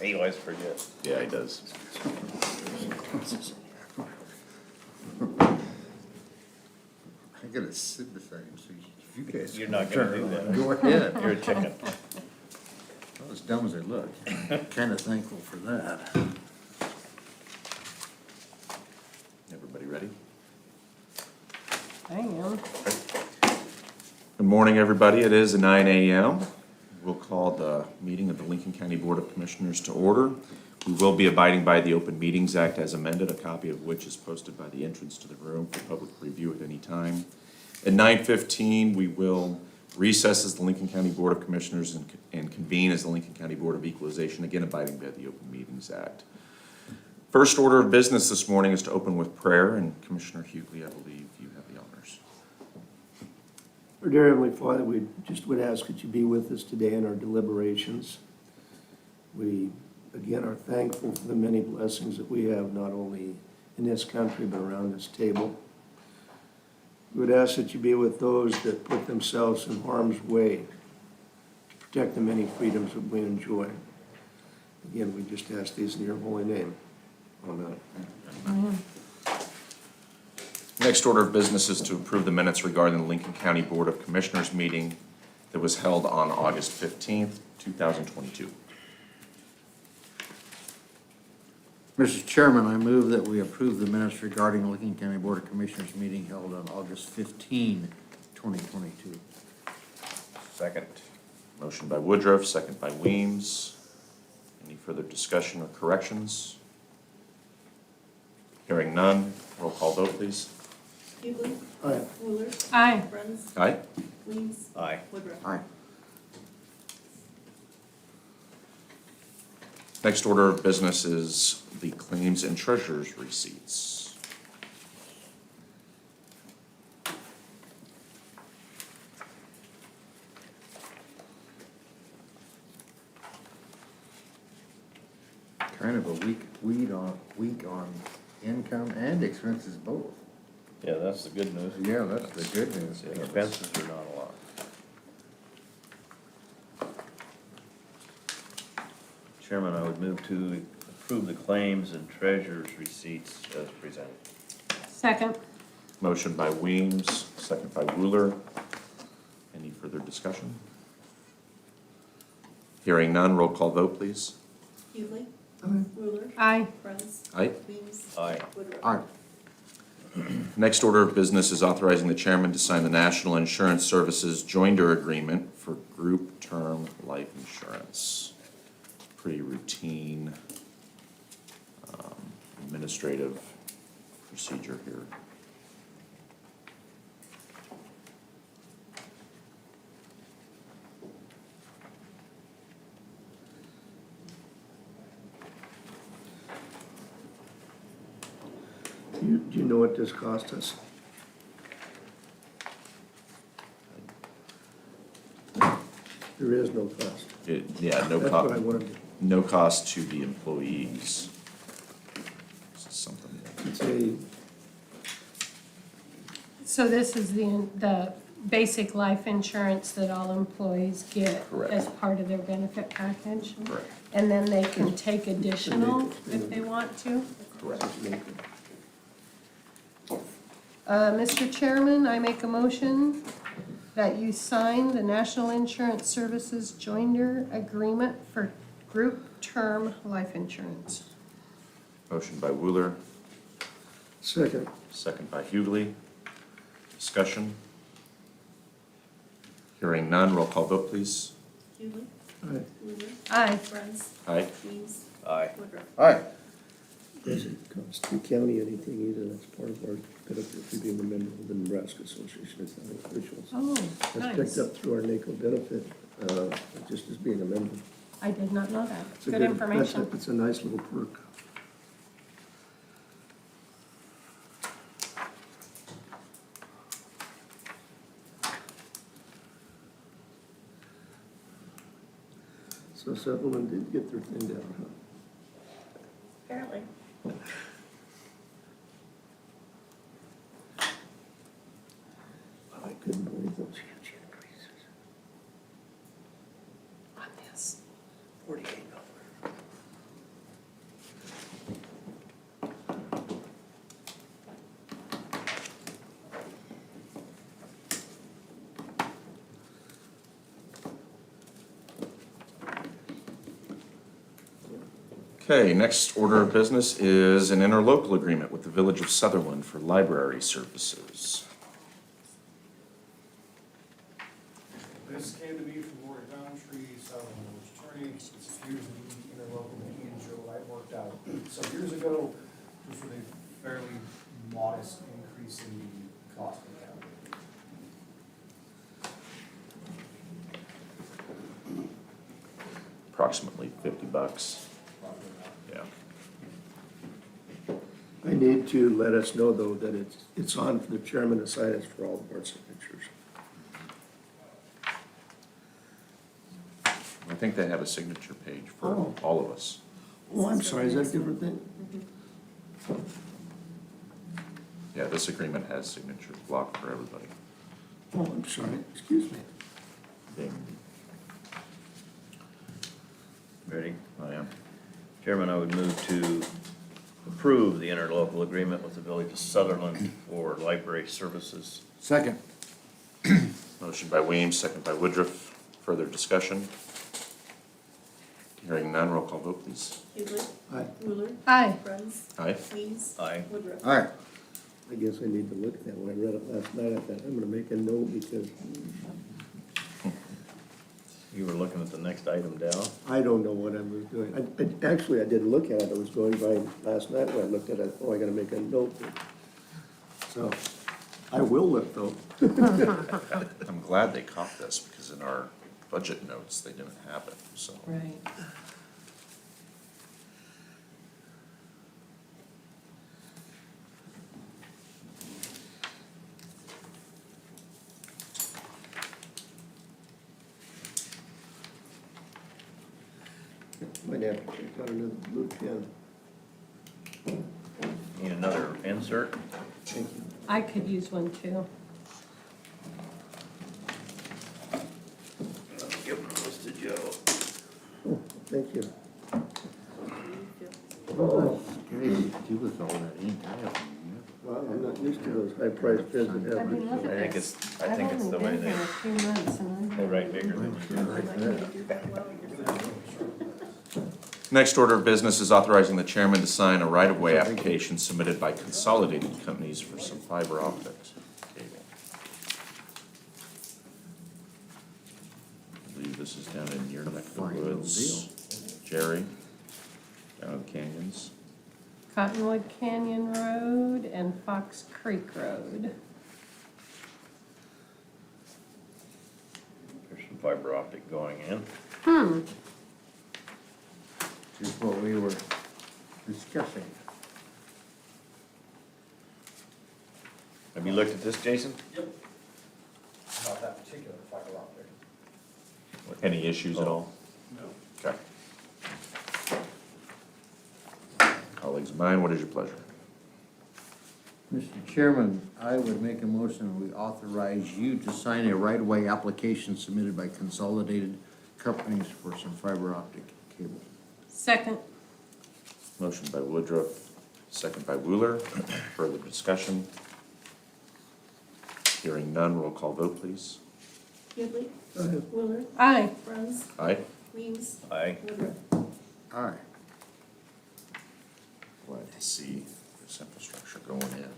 He always forgets. Yeah, he does. I gotta sit beside him, so if you guys. You're not gonna do that. Go ahead. You're a chicken. Not as dumb as I look. Kinda thankful for that. Everybody ready? I am. Good morning, everybody. It is 9 a.m. We'll call the meeting of the Lincoln County Board of Commissioners to order. We will be abiding by the Open Meetings Act as amended, a copy of which is posted by the entrance to the room for public review at any time. At 9:15, we will recess as the Lincoln County Board of Commissioners and convene as the Lincoln County Board of Equalization, again abiding by the Open Meetings Act. First order of business this morning is to open with prayer, and Commissioner Hughley, I believe you have the honors. Our dear Heavenly Father, we just would ask that you be with us today in our deliberations. We, again, are thankful for the many blessings that we have, not only in this country, but around this table. We would ask that you be with those that put themselves in harm's way to protect the many freedoms that we enjoy. Again, we just ask these in your holy name. Amen. Next order of business is to approve the minutes regarding the Lincoln County Board of Commissioners meeting that was held on August 15th, 2022. Mr. Chairman, I move that we approve the minutes regarding the Lincoln County Board of Commissioners meeting held on August 15, 2022. Second. Motion by Woodruff, second by Weems. Any further discussion or corrections? Hearing none, roll call vote, please. Hughley. Aye. Wheeler. Aye. Bruns. Aye. Weems. Aye. Woodruff. Aye. Next order of business is the claims and treasurer's receipts. Kind of a week on income and expenses both. Yeah, that's the good news. Yeah, that's the good news. The expenses are not a lot. Chairman, I would move to approve the claims and treasurer's receipts as presented. Second. Motion by Weems, second by Wooler. Any further discussion? Hearing none, roll call vote, please. Hughley. Aye. Wheeler. Aye. Bruns. Aye. Weems. Aye. Woodruff. Aye. Next order of business is authorizing the chairman to sign the National Insurance Services Joinder Agreement for group term life insurance. Pretty routine administrative procedure here. Do you know what this cost us? There is no cost. Yeah, no That's what I cost, wanted to, no cost to the employees. This is something that- it's a, So this is the basic life insurance that all employees get Correct. as part of their benefit package? Correct. And then they can take additional if they want to? Correct. Mr. Chairman, I make a motion that you sign the National Insurance Services Joinder Agreement for group term life insurance. Motion by Wooler, second. second by Hughley. Discussion? Hearing none, roll call vote, please. Hughley. Aye. Wheeler. Aye. Bruns. Aye. Weems. Aye. Woodruff. Aye. Doesn't cost the county anything either, that's part of our benefit for being a member of the Nebraska Association of County Officials. Oh, That's picked nice. up through our NACO benefit, just as being a member. I did not know that. It's a Good information. It's a nice little perk. So Sutherland did get their thing down, huh? Apparently. I couldn't believe those huge increases. On this. $48. Okay, next order of business is an interlocal agreement with the Village of Sutherland for library services. This came to me from Lori Roundtree, Sutherland Village Attorney. It's years of interlocal meetings, Joe, I worked out some years ago, just with a fairly modest increase in the cost of the county. Approximately $50. Yeah. I need to let us know, though, that it's on for the chairman to sign it for all of our signatures. I think they have a signature page for Oh. all of us. Oh, I'm sorry, is that a different thing? Yeah, this agreement has signatures blocked for everybody. Oh, I'm sorry, excuse me. Ready? I am. Chairman, I would move to approve the interlocal agreement with the Village of Sutherland for library services. Second. Motion by Weems, second by Woodruff. Further discussion? Hearing none, roll call vote, please. Hughley. Aye. Wheeler. Aye. Bruns. Aye. Weems. Aye. Woodruff. All right. I guess I need to look at that. When I read it last night, I thought, I'm gonna make a note because You were looking at the next item down. I don't know what I was doing. Actually, I didn't look at it. I was going by last night when I looked at it. Oh, I gotta make a note. So, I will look though. I'm glad they caught this because in our budget notes, they didn't have it, so. Right. Might have to check out another blue pen. Need another insert? Thank you. I could use one too. Give those to Joe. Oh, thank you. Scary to do with all that ink. I haven't Wow, I'm not used to those high-priced pens that I have. mean, look at I think this. it's- I think it's the way I've only been here a few months and They write bigger than you do. Next order of business is authorizing the chairman to sign a right-of-way application submitted by Consolidated Companies for some fiber optics cable. I believe this is down in your neck of the Fine little woods. Jerry, down in Canyons. Cottonwood Canyon Road and Fox Creek Road. There's some fiber optic going in. Just what we were discussing. Have you looked at this, Jason? Yep. About that particular fiber optic. Any issues at all? No. Okay. Colleagues of mine, what is your pleasure? Mr. Chairman, I would make a motion that we authorize you to sign a right-of-way application submitted by Consolidated Companies for some fiber optic cable. Second. Motion by Woodruff, second by Wheeler. Further discussion? Hearing none, roll call vote, please. Hughley. Aye. Wheeler. Aye. Bruns. Aye. Weems. Aye. Woodruff. All right. Glad to see this infrastructure going in.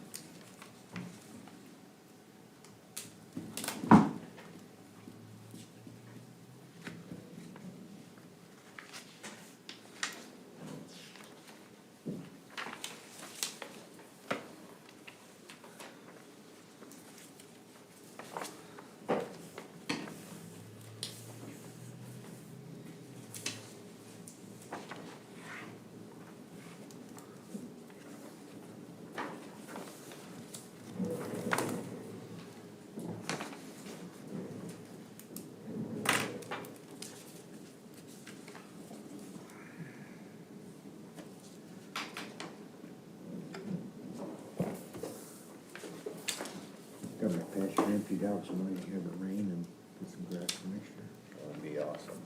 Got my pasture emptied out, so now you have the rain and put some grass mixture. That would be awesome.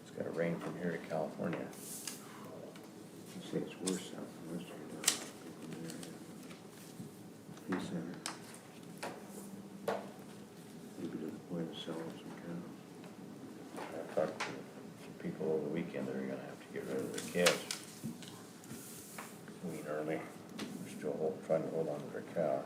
It's gotta rain from here to California. I'd say it's worse out in western area. Peace Center. Maybe to the point of selling some cows. I've talked to some people the weekend, they're gonna have to get rid of their calves. Wean early, they're still trying to hold on to their cow.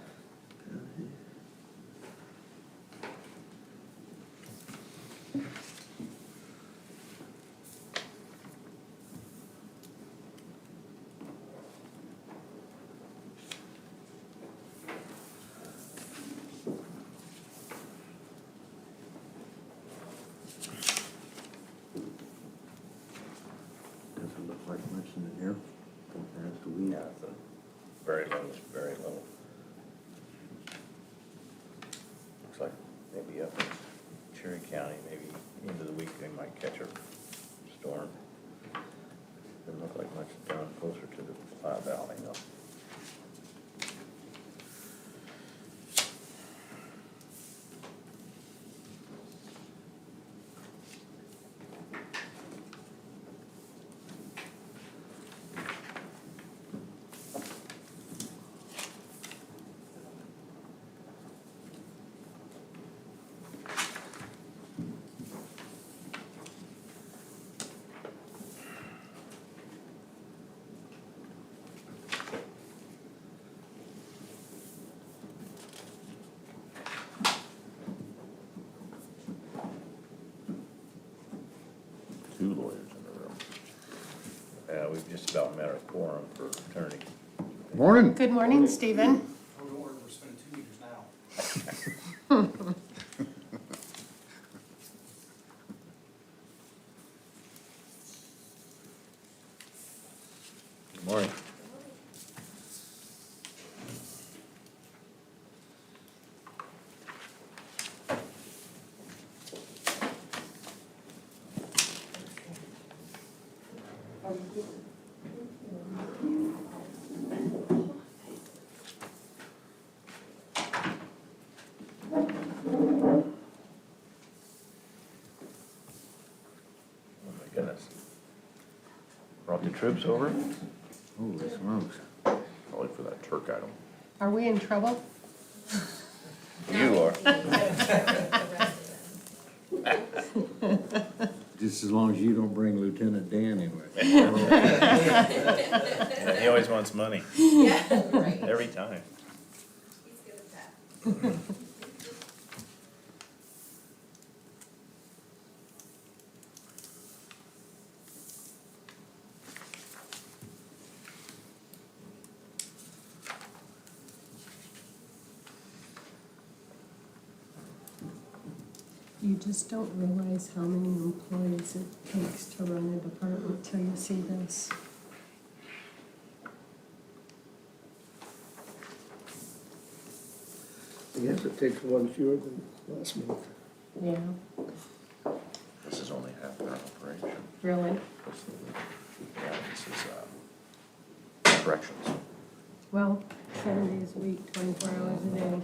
Doesn't look like much in the air compared to we. Yeah, the very low is very low. Looks like maybe up in Cherry County, maybe into the week, they might catch a storm. Doesn't look like much down closer to the Platte Valley, though. Two lawyers in the room. Yeah, we've just about met our quorum for attorney. Morning. Good morning, Stephen. Oh, don't worry, we're spending 2 meters now. Good morning. Oh my goodness. Brought the troops over? Holy smokes. Probably for that Turk item. Are we in trouble? You are. Just as long as you don't bring Lieutenant Dan in with you. Yeah, he always wants money, Yeah, right. every time. He's good at that. You just don't realize how many employees it takes to run a department till you see this. I guess it takes one fewer than last month. Yeah, This is only half their operation. really. Yeah, this is, corrections. Well, 7 days a week, 24 hours a day.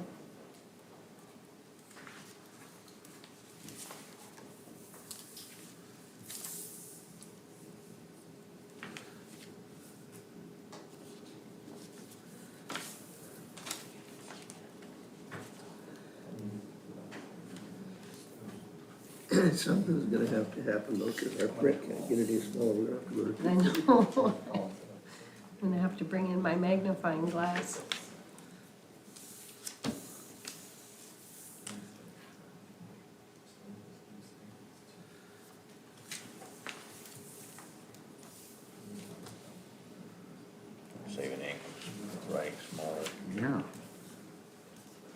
Something's gonna have to happen though, because our print can't get any smaller, we're gonna have to go to. I know. I'm gonna have to bring in my magnifying glass. Saving ink, writing smaller. Yeah.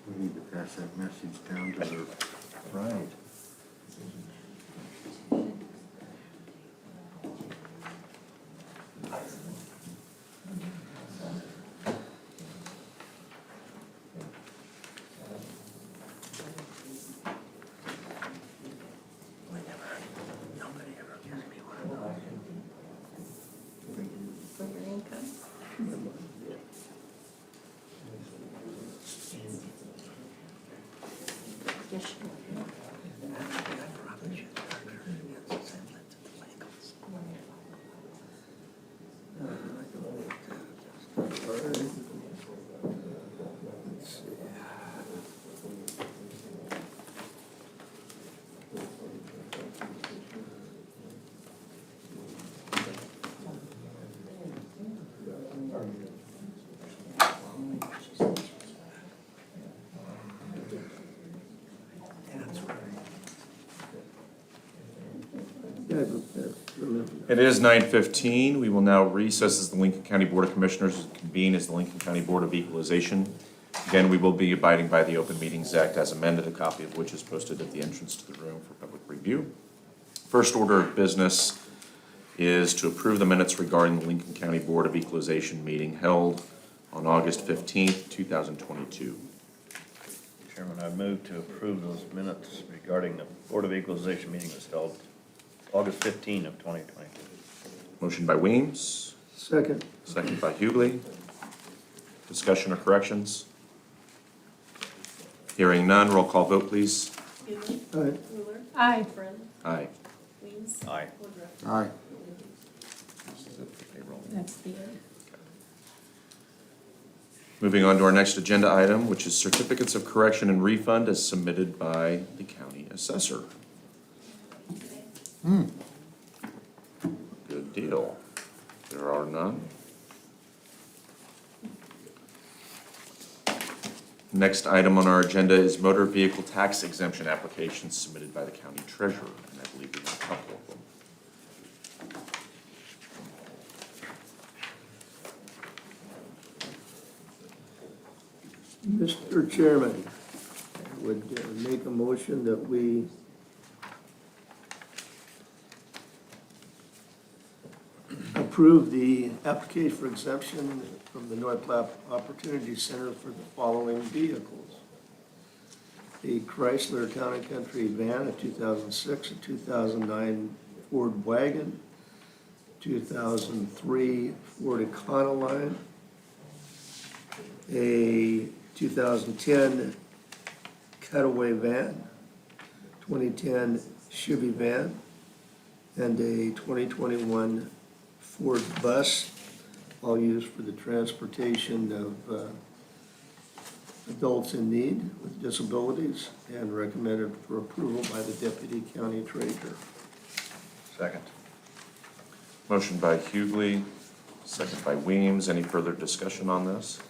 We need to pass that message down to the. Right. For your income. Yes, you will. Let's see. It is 9:15. We will now recess as the Lincoln County Board of Commissioners and convene as the Lincoln County Board of Equalization. Again, we will be abiding by the Open Meetings Act as amended, a copy of which is posted at the entrance to the room for public review. First order of business is to approve the minutes regarding the Lincoln County Board of Equalization meeting held on August 15th, 2022. Chairman, I move to approve those minutes regarding the Board of Equalization meeting that was held August 15 of 2022. Motion by Weems, Second. second by Hughley. Discussion or corrections? Hearing none, roll call vote, please. Hughley. Aye. Ruler. Aye. Friend. Aye. Weems. Aye. Woodruff. Aye. This is it for payroll. That's the end. Moving on to our next agenda item, which is certificates of correction and refund as submitted by the county assessor. Good deal. There are none. Next item on our agenda is motor vehicle tax exemption applications submitted by the county treasurer, and I believe we have a couple of them. Mr. Chairman, I would make a motion that we approve the application for exemption from the North Platte Opportunity Center for the following vehicles. A Chrysler Town and Country van, a 2006, a 2009 Ford wagon, 2003 Ford Econoline, a 2010 Cutaway van, 2010 Chevy van, and a 2021 Ford bus, all used for the transportation of adults in need with disabilities, and recommended for approval by the Deputy County Treasurer. Second. Motion by Hughley, second by Weems. Any further discussion on this?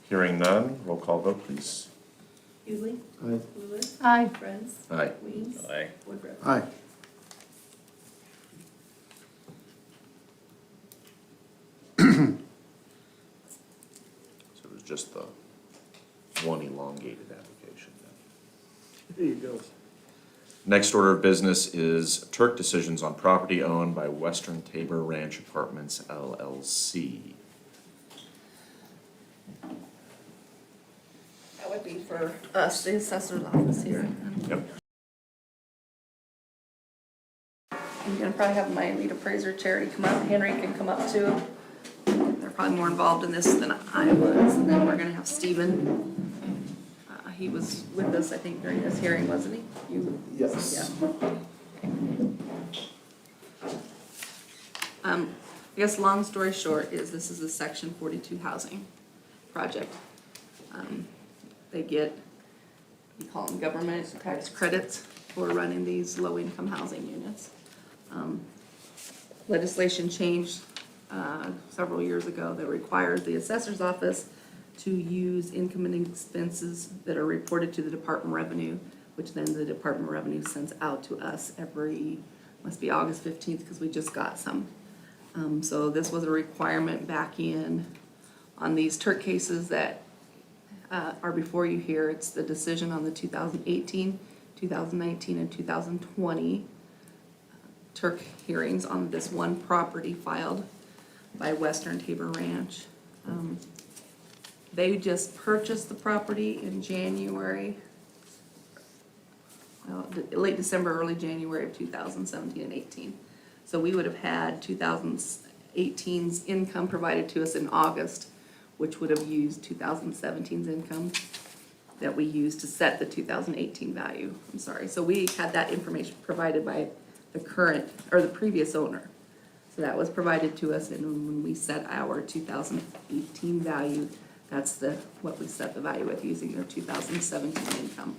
Hearing none, roll call vote, please. Hughley. Aye. Ruler. Aye. Friends. Aye. Weems. Aye. Woodruff. Aye. So it was just the one elongated application then. There you go. Next order of business is Turk decisions on property owned by Western Tabor Ranch Apartments LLC. That would be for us, the assessor's office here. Yep. I'm gonna probably have my lead appraiser, Charity, come up, Henry can come up too. They're probably more involved in this than I was, and then we're gonna have Stephen. He was with us, I think, during this hearing, wasn't he? Yes. Yeah. I guess long story short is this is a Section 42 housing project. They get, we call them government tax credits for running these low-income housing units. Legislation changed several years ago that requires the assessor's office to use income and expenses that are reported to the Department of Revenue, which then the Department of Revenue sends out to us every, must be August 15th, because we just got some. So this was a requirement back in on these Turk cases that are before you here. It's the decision on the 2018, 2019, and 2020 Turk hearings on this one property filed by Western Tabor Ranch. They just purchased the property in January, well, late December, early January of 2017 and 18. So we would have had 2018's income provided to us in August, which would have used 2017's income that we used to set the 2018 value. I'm sorry. So we had that information provided by the current, or the previous owner. So that was provided to us, and when we set our 2018 value, that's what we set the value with, using their 2017 income.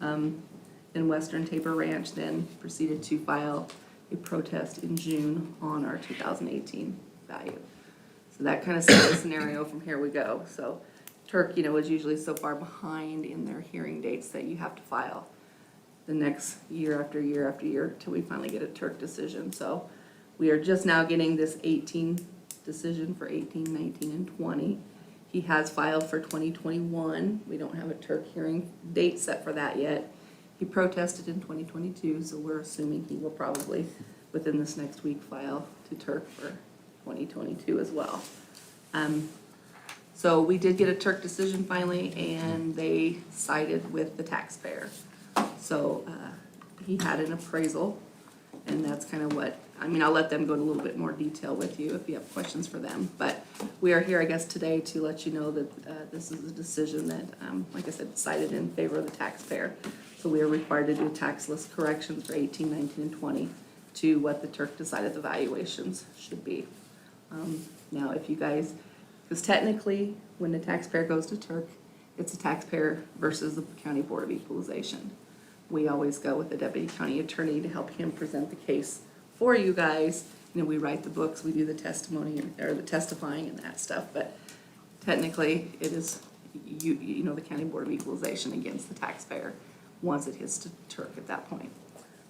And Western Tabor Ranch then proceeded to file a protest in June on our 2018 value. So that kind of set the scenario from here we go. So Turk, is usually so far behind in their hearing dates that you have to file. the next year after year after year till we finally get a Turk decision. So we are just now getting this 18 decision for 18, 19, and 20. He has filed for 2021. We don't have a Turk hearing date set for that yet. He protested in 2022, so we're assuming he will probably, within this next week, file to Turk for 2022 as well. So we did get a Turk decision finally, and they sided with the taxpayer. So he had an appraisal, and that's kind of what, I mean, I'll let them go into a little bit more detail with you if you have questions for them. But we are here, I guess, today to let you know that this is a decision that, like I said, sided in favor of the taxpayer. So we are required to do tax list corrections for 18, 19, and 20 to what the Turk decided the valuations should be. Now, if you guys, because technically, when the taxpayer goes to Turk, it's a taxpayer versus the County Board of Equalization. We always go with the deputy county attorney to help him present the case for you guys. You know, we write the books, we do the testimony, or the testifying and that stuff, but technically, it is, you know, the County Board of Equalization against the taxpayer once it hits to Turk at that point.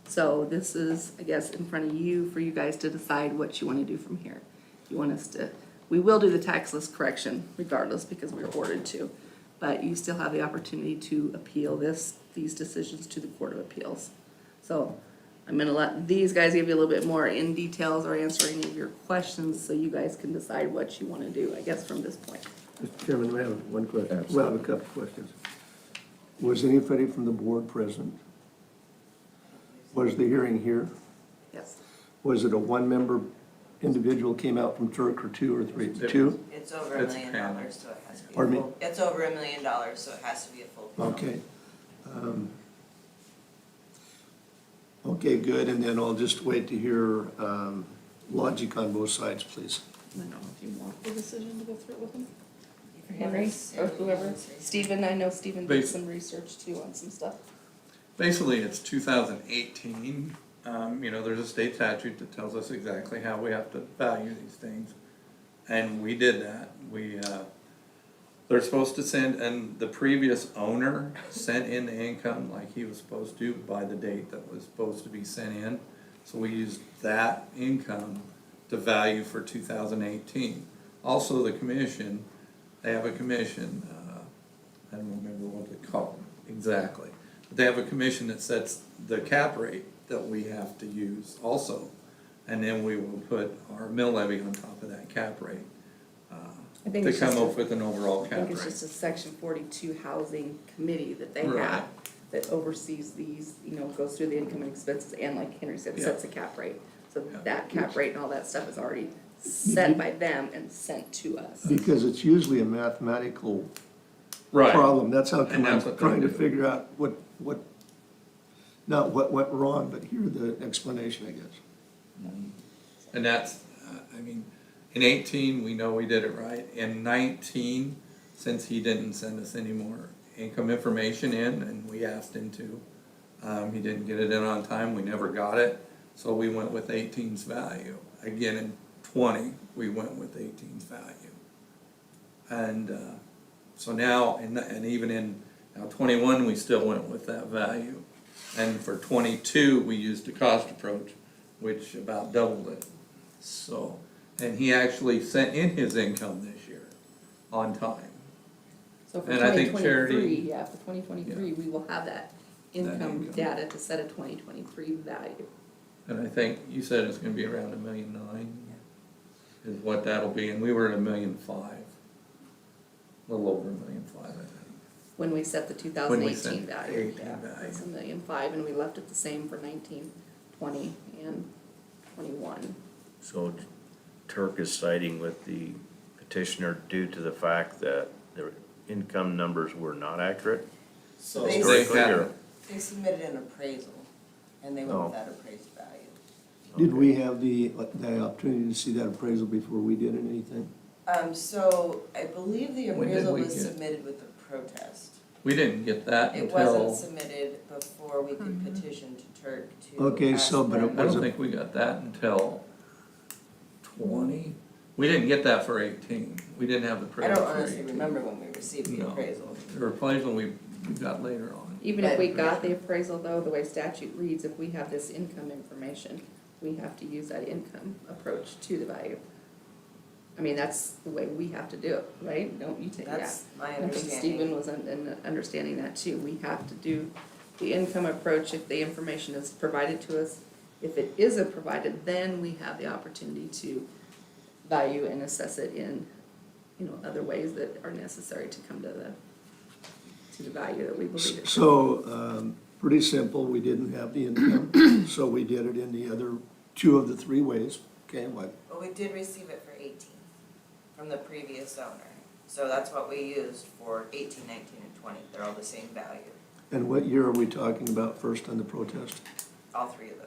So this is, I guess, in front of you for you guys to decide what you want to do from here. You want us to, we will do the tax list correction regardless because we're ordered to, but you still have the opportunity to appeal these decisions to the Court of Appeals. So I'm gonna let these guys give you a little bit more in details or answer any of your questions so you guys can decide what you want to do, I guess, from this point. Mr. Chairman, we have one question. Well, I have a couple of questions. Was anybody from the board present? Was the hearing here? Yes. Was it a one-member individual came out from Turk or two or three? Two? It's over $1 It's million, panel. so it has to be a Pardon me? full, it's over $1 million, so it has to be a full panel. Okay. Okay, good, and then I'll just wait to hear logic on both sides, please. I don't know if you want the decision to go through it with them. If you Henry, want or to- whoever. Stephen, I know Stephen did Base- some research too on some stuff. Basically, it's 2018. You know, there's a state statute that tells us exactly how we have to value these things. And we did that. They're supposed to send, and the previous owner sent in the income like he was supposed to by the date that was supposed to be sent in. So we used that income to value for 2018. Also, the commission, they have a commission, I don't remember what they call it exactly. But they have a commission that sets the cap rate that we have to use also. And then we will put our mill levy on top of that cap rate, I think to it's come just a- up with an overall I cap think it's rate. just a section 42 housing committee that they Right. have that oversees these, you know, goes through the income and expenses and like Henry said, Yeah. sets a cap rate. So Yeah. that cap rate and all that stuff is already set by them and sent to us. Because it's usually a mathematical Right. problem. That's how come And I'm that's what they trying to do. figure out not what went wrong, but hear the explanation, I guess. And that's, I mean, in 18, we know we did it right. In 19, since he didn't send us any more income information in, and we asked him to, he didn't get it in on time, we never got it, so we went with 18's value. Again, in 20, we went with 18's value. And so now, and even in now 21, we still went with that value. And for 22, we used a cost approach, which about doubled it. So, and he actually sent in his income this year on time. So for And I think 2023, Charity- yeah, for 2023, we will have that income income. data to set a 2023 value. And I think you said it's gonna be around $1.9 million is what that'll be, and we were at $1.5 million. A little over $1.5 million, I think. When we set the When we 2018 set value, 18 yeah, value. that's $1.5 million, and we left it the same for 19, 20, and 21. So Turk is siding with the petitioner due to the fact that their income numbers were not accurate? So They Historically, had- or- they submitted an appraisal, and they went Oh. with that appraised value. Did we have the opportunity to see that appraisal before we did anything? So I believe the When did appraisal we was get- submitted with the protest. We didn't get that It until, wasn't submitted before we could petition to Turk to Okay, ask so, but it them- I was don't a- think we got that until 20. We didn't get that for 18. We didn't have the I appraisal don't for honestly 18. remember when we received the No. appraisal. The appraisal we got later on. Even if we But- got the appraisal though, the way statute reads, if we have this income information, we have to use that income approach to the value. I mean, that's the way we have to do it, right? Don't you think, yeah? That's my I think understanding. Stephen was understanding that too. We have to do the income approach if the information is provided to us. If it isn't provided, then we have the opportunity to value and assess it in, other ways that are necessary to come to the value that we believe it. So, pretty simple, we didn't have the income, so we did it in the other two of the three ways. Okay, what? But we did receive it for 18 from the previous owner. So that's what we used for 18, 19, and 20. They're all the same value, And what year are we talking about first on the protest? all three of those.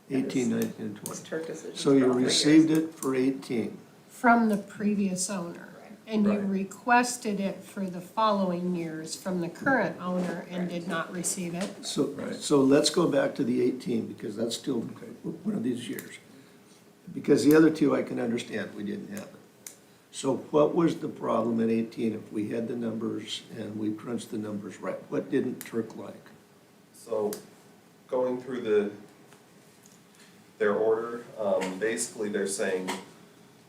18, 19, and It's 20. Turk decision. So you received it for 18. From the previous owner. Right. And you Right. requested it for the following years from the current owner and did not receive it. So, Right. so let's go back to the 18, because that's still one of these years. Because the other two I can understand, we didn't have it. So what was the problem in 18 if we had the numbers and we crunched the numbers right? What didn't Turk like? So, going through their order, basically they're saying,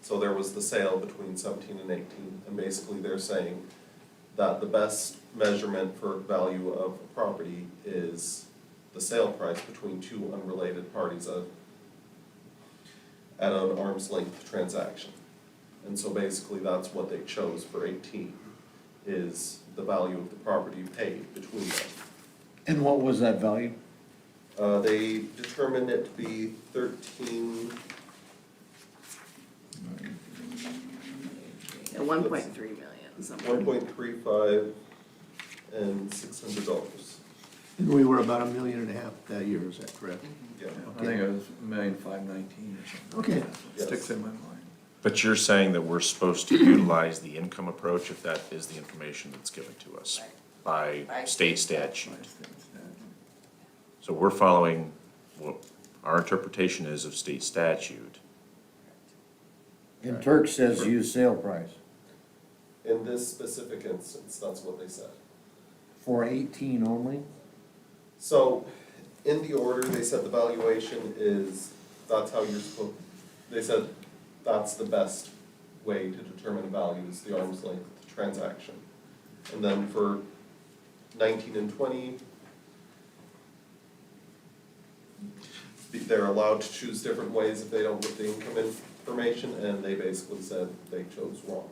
so there was the sale between 17 and 18, and basically they're saying that the best measurement for value of a property is the sale price between two unrelated parties at an arm's length transaction. And so basically that's what they chose for 18, is the value of the property paid between them. And what was that value? They determined it to be 13, Yeah, 1.3 million, something. 1.35 and $600. And we were about $1.5 million that year, is that correct? Yeah. I think it was 1,519,000 or something. Okay. Yes. Sticks in my mind. But you're saying that we're supposed to utilize the income approach if that is the information that's given to us by By state state statute? So we're following what our interpretation is of state statute. And Turk says use sale price In this specific instance, that's what they said. for 18 only? So, in the order, they said the valuation is, that's how you're supposed, they said that's the best way to determine value is the arm's length transaction. And then for 19 and 20, they're allowed to choose different ways if they don't get the income information, and they basically said they chose wrong.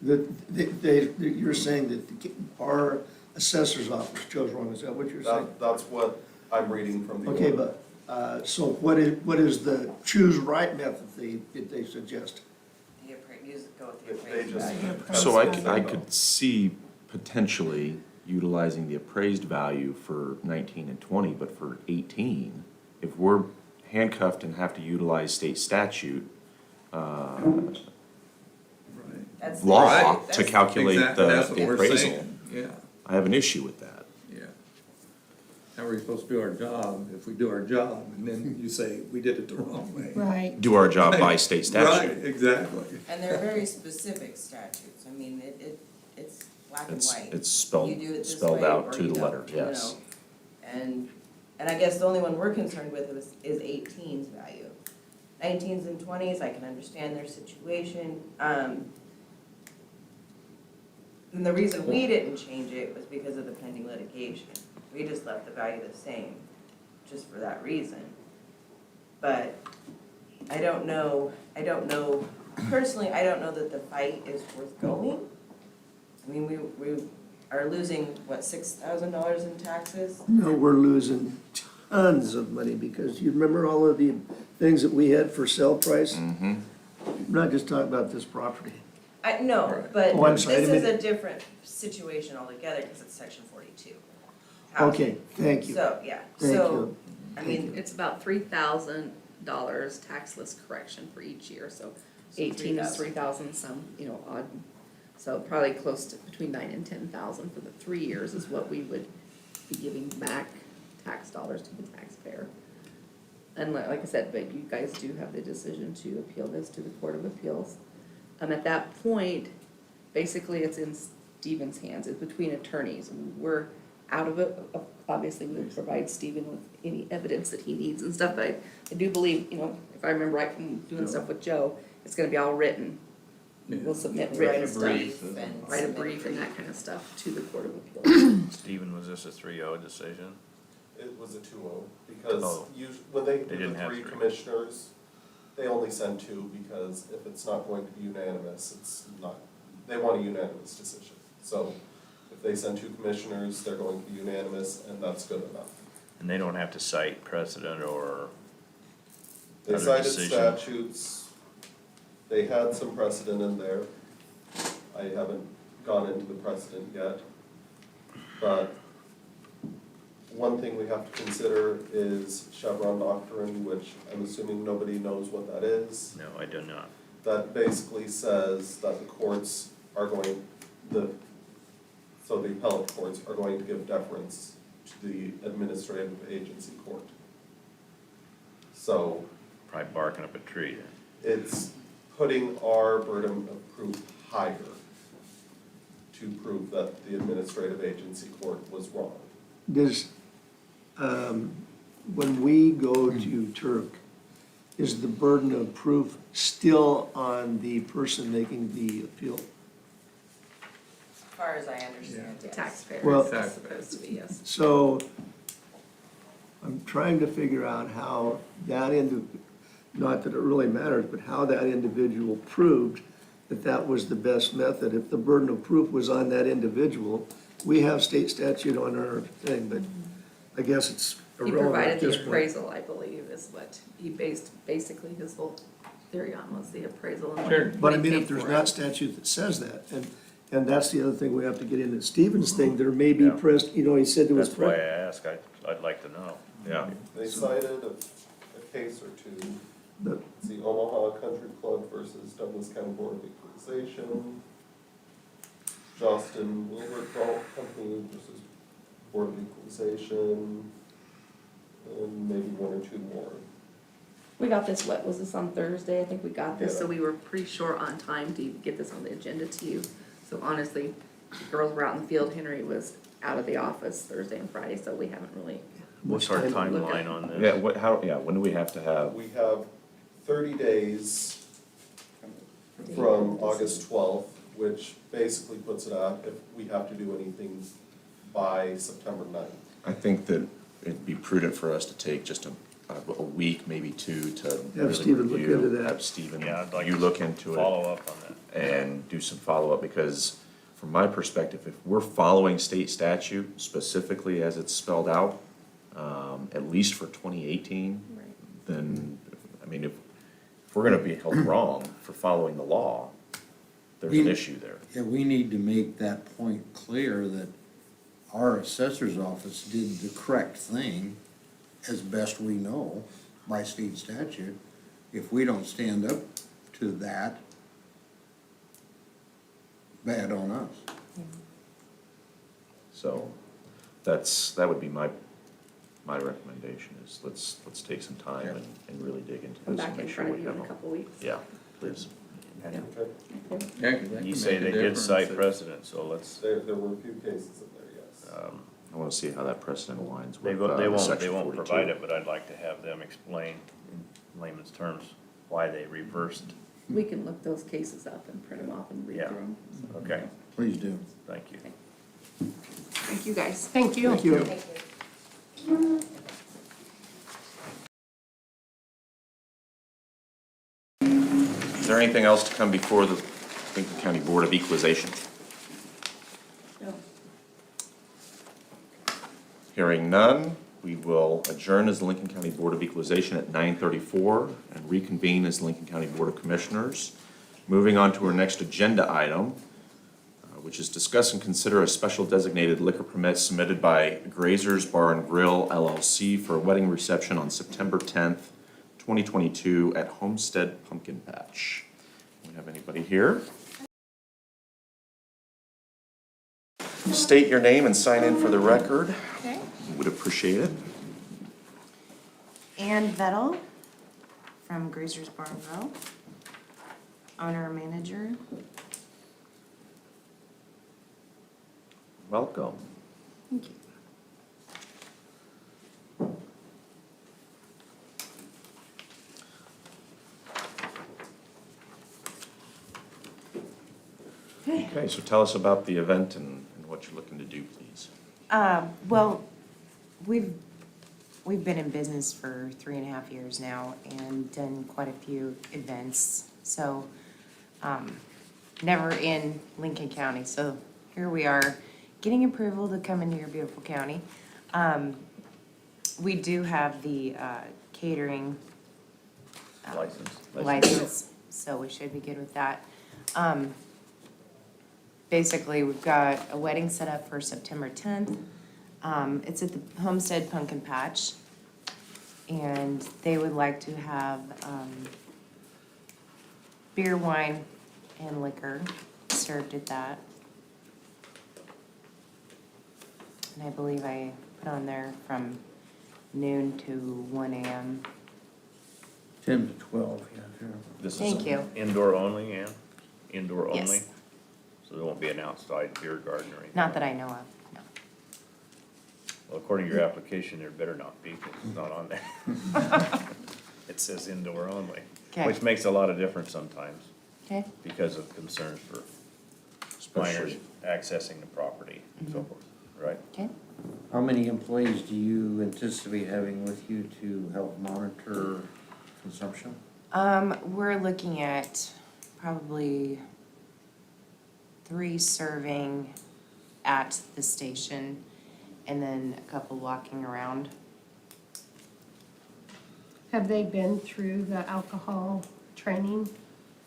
You're saying that our assessor's office chose wrong, is that what you're saying? That's what I'm reading from the order. Okay, but, so what is the choose right method that they suggest? Go with the They appraised just. value. So I could see potentially utilizing the appraised value for 19 and 20, but for 18, if we're handcuffed and have to utilize state statute That's- law that's- to calculate Exactly, that's the what we're appraisal, saying. Yeah, I have an issue with that. yeah. How are we supposed to do our job if we do our job and then you say we did it the wrong way? Right. Do our job by state Right, statute. exactly. And they're very specific statutes. I mean, it's black and It's, white. it's spelled, You do it this spelled way out or to you the don't, letter, you yes. know. And I guess the only one we're concerned with is 18's value. 19s and 20s, I can understand their situation. And the reason we didn't change it was because of the pending litigation. We just left the value the same, just for that reason. But I don't know, personally, I don't know that the fight is worth going. I mean, we are losing, what, $6,000 in taxes? No, we're losing tons of money, because you remember all of the things that we had for sale price? Mm-hmm. I'm not just talking about this property. No, Right. but Oh, I'm sorry, I this didn't is mean- a different situation altogether, because it's section 42. Okay, thank you. So, yeah, Thank so, you. I mean, It's about $3,000 taxless correction for each year, so 18 is 3,000 some, odd. So probably close to between 9 and 10,000 for the 3 years is what we would be giving back tax dollars to the taxpayer. And like I said, but you guys do have the decision to appeal this to the Court of Appeals. At that point, basically it's in Stephen's hands, it's between attorneys. We're out of it. Obviously, we would provide Stephen with any evidence that he needs and stuff, but I do believe, you know, if I remember right from doing stuff with Joe, it's gonna be all written. We'll submit Write written a stuff, brief and. write a submit brief and brief. that kind of stuff to the Court of Appeals. Stephen, was this a 3-0 decision? It was a 2-0, because Oh. when they They do didn't the have 3 three. commissioners, they only send 2, because if it's not going to be unanimous, it's not, they want a unanimous decision. So if they send 2 commissioners, they're going to be unanimous, and that's good enough. And they don't have to cite precedent or They other cited decision. statutes, they had some precedent in there. I haven't gone into the precedent yet. But one thing we have to consider is Chevron doctrine, which I'm assuming nobody knows what that is. No, I do not. That basically says that the courts are going, so the appellate courts are going to give deference to the administrative agency court. So Probably barking up a tree then. it's putting our burden of proof higher to prove that the administrative agency court was wrong. Does, when we go to Turk, is the burden of proof still on the person making the appeal? As far as I understand, The yes. taxpayer Well- is supposed to be, yes. So I'm trying to figure out how that not that it really matters, but how that individual proved that that was the best method. If the burden of proof was on that individual, we have state statute on our thing, but I guess it's He irrelevant provided at the this point. appraisal, I believe, is what he based basically his whole theory on, was the appraisal and Sure. what But I he mean, paid if there's for not it. statute that says that, and that's the other thing we have to get into Stephen's thing, there may be Yeah. he said there was. That's why I asked, I'd like to know. Yeah. They cited a case or two, The- it's the Omaha Country Club versus Douglas County Board of Equalization, Johnston Wilbert Golf Company versus Board of Equalization, and maybe 1 or 2 more. We got this, what, was this on Thursday? I think we got this, so Yeah. we were pretty short on time to get this on the agenda to you. So honestly, the girls were out in the field, Henry was out of the office Thursday and Friday, so we haven't really. What's our Look at- timeline on this? Yeah, when do we have to have? We have 30 days from August 12th, which basically puts it at if we have to do anything by September 9th. I think that it'd be prudent for us to take just a week, maybe 2, to really Stephen look review. into that. Have Stephen, Yeah, I'd like you to look into it Follow up on that. and do some follow-up, because from my perspective, if we're following state statute specifically as it's spelled out, at least for 2018, Right. then, I mean, if we're gonna be held wrong for following the law, there's an issue there. Yeah, we need to make that point clear that our assessor's office did the correct thing as best we know by state statute. If we don't stand up to that, bad on us. So, that would be my recommendation, is let's take some time and really dig into Come this back and in make sure front of we you in have a a. couple weeks. Yeah, please. And Okay? Okay. Yeah, 'cause that you can say make a they did difference. cite precedent, so let's, There were a few cases in there, yes. I wanna see how that precedent aligns they with, won't, they section won't 42. provide it, but I'd like to have them explain in layman's terms why they reversed. We can look those cases up and print them off and read Yeah. through them. Okay, Please do. thank you. Thank you, guys. Thank you. Thank you. Thank you. Is there anything else to come before the Lincoln County Board of Equalization? No. Hearing none, we will adjourn as the Lincoln County Board of Equalization at 9:34 and reconvene as the Lincoln County Board of Commissioners. Moving on to our next agenda item, which is discuss and consider a special designated liquor permit submitted by Grazer's Bar and Grill LLC for a wedding reception on September 10th, 2022 at Homestead Pumpkin Patch. Do we have anybody here? State your name and sign in for the record. Okay. Would appreciate it. Ann Vettel from Grazer's Bar and Grill, owner and manager. Welcome. Thank you. Okay, so tell us about the event and what you're looking to do, please. Well, we've been in business for 3.5 years now and done quite a few events. So, never in Lincoln County. So here we are, getting approval to come into your beautiful county. We do have the catering license, so we should be good with that. Basically, we've got a wedding set up for September 10th. It's at the Homestead Pumpkin Patch. And they would like to have beer, wine, and liquor served at that. And I believe I put on there from noon to 1 a.m. 10 to 12, yeah, sure. This is Thank you. indoor only, Ann? Indoor only? Yes. So there won't be an outside beer garden or anything? Not that I know of, no. Well, according to your application, there better not be, because it's not on there. It says indoor only, Okay. which makes a lot of difference sometimes Okay, because of concerns for minors Especially, accessing the property and so forth, right? okay. how many employees do you anticipate having with you to help monitor consumption? We're looking at probably 3 serving at the station and then a couple walking around. Have they been through the alcohol training?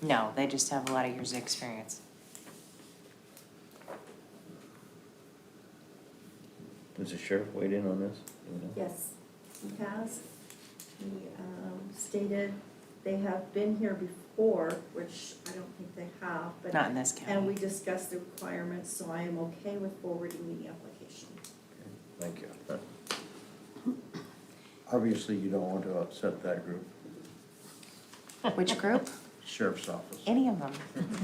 No, they just have a lot of years of experience. Does the sheriff weigh in on this? Do you know? Yes, he has. He stated they have been here before, which I don't think they have, but. Not in this And we county. discussed the requirements, so I am okay with forwarding the application. Thank you. Obviously, you don't want to upset that group, Which group? sheriff's office. Any of them,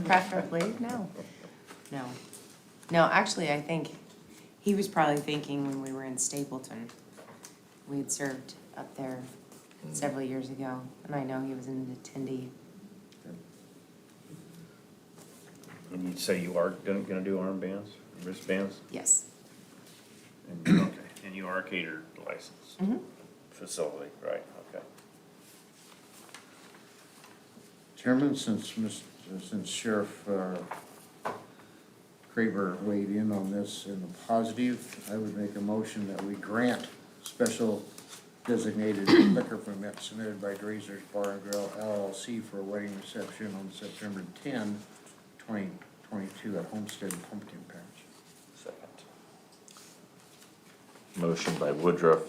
preferably, no. No. No, actually, I think he was probably thinking when we were in Stapleton. We had served up there several years ago, and I know he was an attendee. And you say you are gonna do armbands, wristbands? Yes. And, okay, and you are catered license Mm-hmm. facility, right, okay. Chairman, since Sheriff Craver weighed in on this in the positive, I would make a motion that we grant special designated liquor permit submitted by Grazer's Bar and Grill LLC for a wedding reception on September 10, 2022 at Homestead Pumpkin Patch. Second. Motion by Woodruff,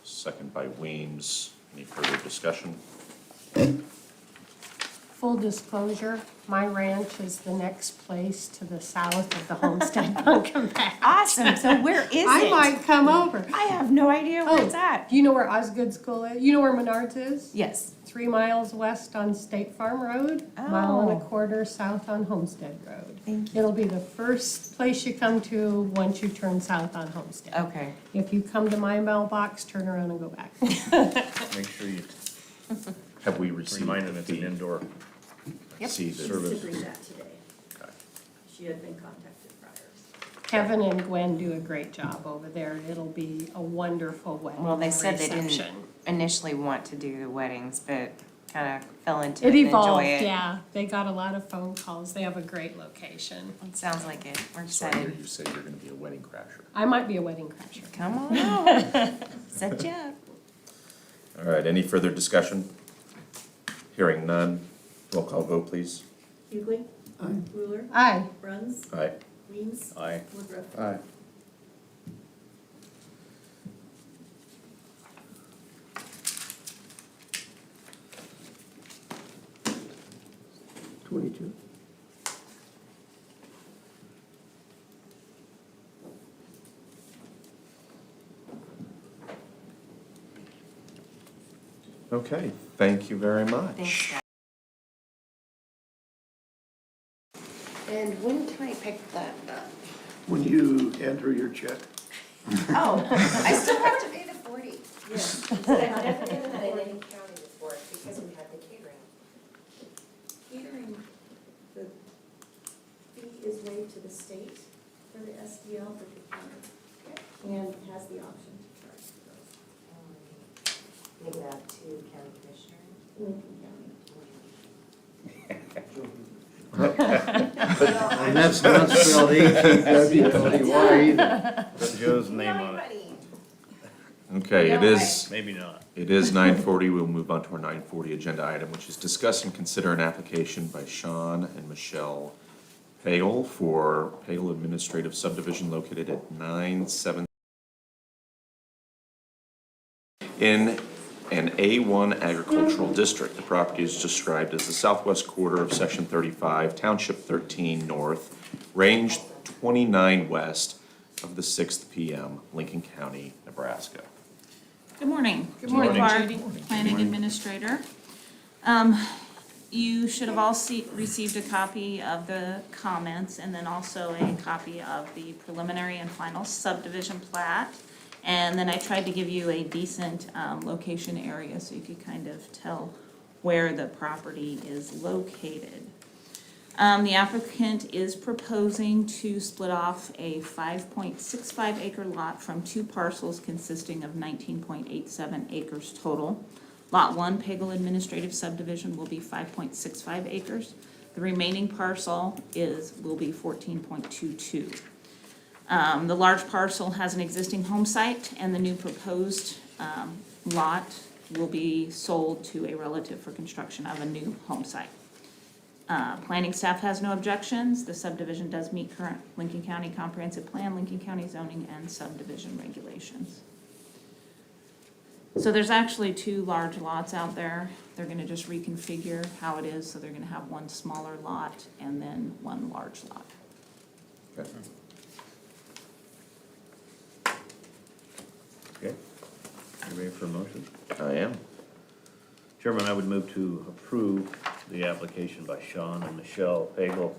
second by Weems. Any further discussion? Full disclosure, my ranch is the next place to the south of the Homestead Pumpkin Patch. Awesome, so where is I it? might come over. I have no idea where it's Oh, at. do you know where Osgood School is? You know where Menards is? Yes. 3 miles west on State Farm Road, mile and a Oh. quarter south on Homestead Road. Thank you. It'll be the first place you come to once you turn south on Homestead. Okay. If you come to my mailbox, turn around and go back. Make sure you Have we received remind them it's an the, indoor Yep. see She's the, service. to bring that today. Okay. She had been contacted prior. Kevin and Gwen do a great job over there. It'll be a wonderful wedding Well, they said they didn't reception. initially want to do the weddings, but kind of fell into It it and evolved, enjoy it. yeah. They got a lot of phone calls. They have a great location. It sounds like it. We're so I hear excited. you say you're gonna be a wedding crasher. I might be a wedding crasher. Come on out. Set you up. All right, any further discussion? Hearing none, roll call vote, please. Hughley. Aye. Ruler. Aye. Bruns. Aye. Weems. Aye. Woodruff. Aye. Twenty-two. Okay, thank you very much. Thanks, guys. And when can I pick that up? When you enter your check, Oh, I still have to pay the 40. Yes. I've never had any county before because we had the catering. Catering, the fee is away to the state for the SDL for Cook County, and has the option to charge for those. Give that to county commissioner. Lincoln County. And that's not spelled H-E-W-L-E-Y either. Put Joe's name on it. Okay, it is. Maybe not. It is 9:40. We'll move on to our 9:40 agenda item, which is discuss and consider an application by Sean and Michelle Pagel for Pagel Administrative Subdivision located at 9/7 in an A1 agricultural district. The property is described as the southwest quarter of Section 35, Township 13 North, Range 29 West of the 6th PM, Lincoln County, Nebraska. Good morning. Good morning. Judy Clark, Planning Administrator. You should have all received a copy of the comments and then also a copy of the preliminary and final subdivision plat. And then I tried to give you a decent location area so you could kind of tell where the property is located. The applicant is proposing to split off a 5.65 acre lot from two parcels consisting of 19.87 acres total. Lot 1, Pagel Administrative Subdivision, will be 5.65 acres. The remaining parcel will be 14.22. The large parcel has an existing home site, and the new proposed lot will be sold to a relative for construction of a new home site. Planning staff has no objections. The subdivision does meet current Lincoln County Comprehensive Plan, Lincoln County zoning, and subdivision regulations. So there's actually two large lots out there. They're gonna just reconfigure how it is, so they're gonna have one smaller lot and then one large lot. Okay. Okay. You ready for a motion? I am. Chairman, I would move to approve the application by Sean and Michelle Pagel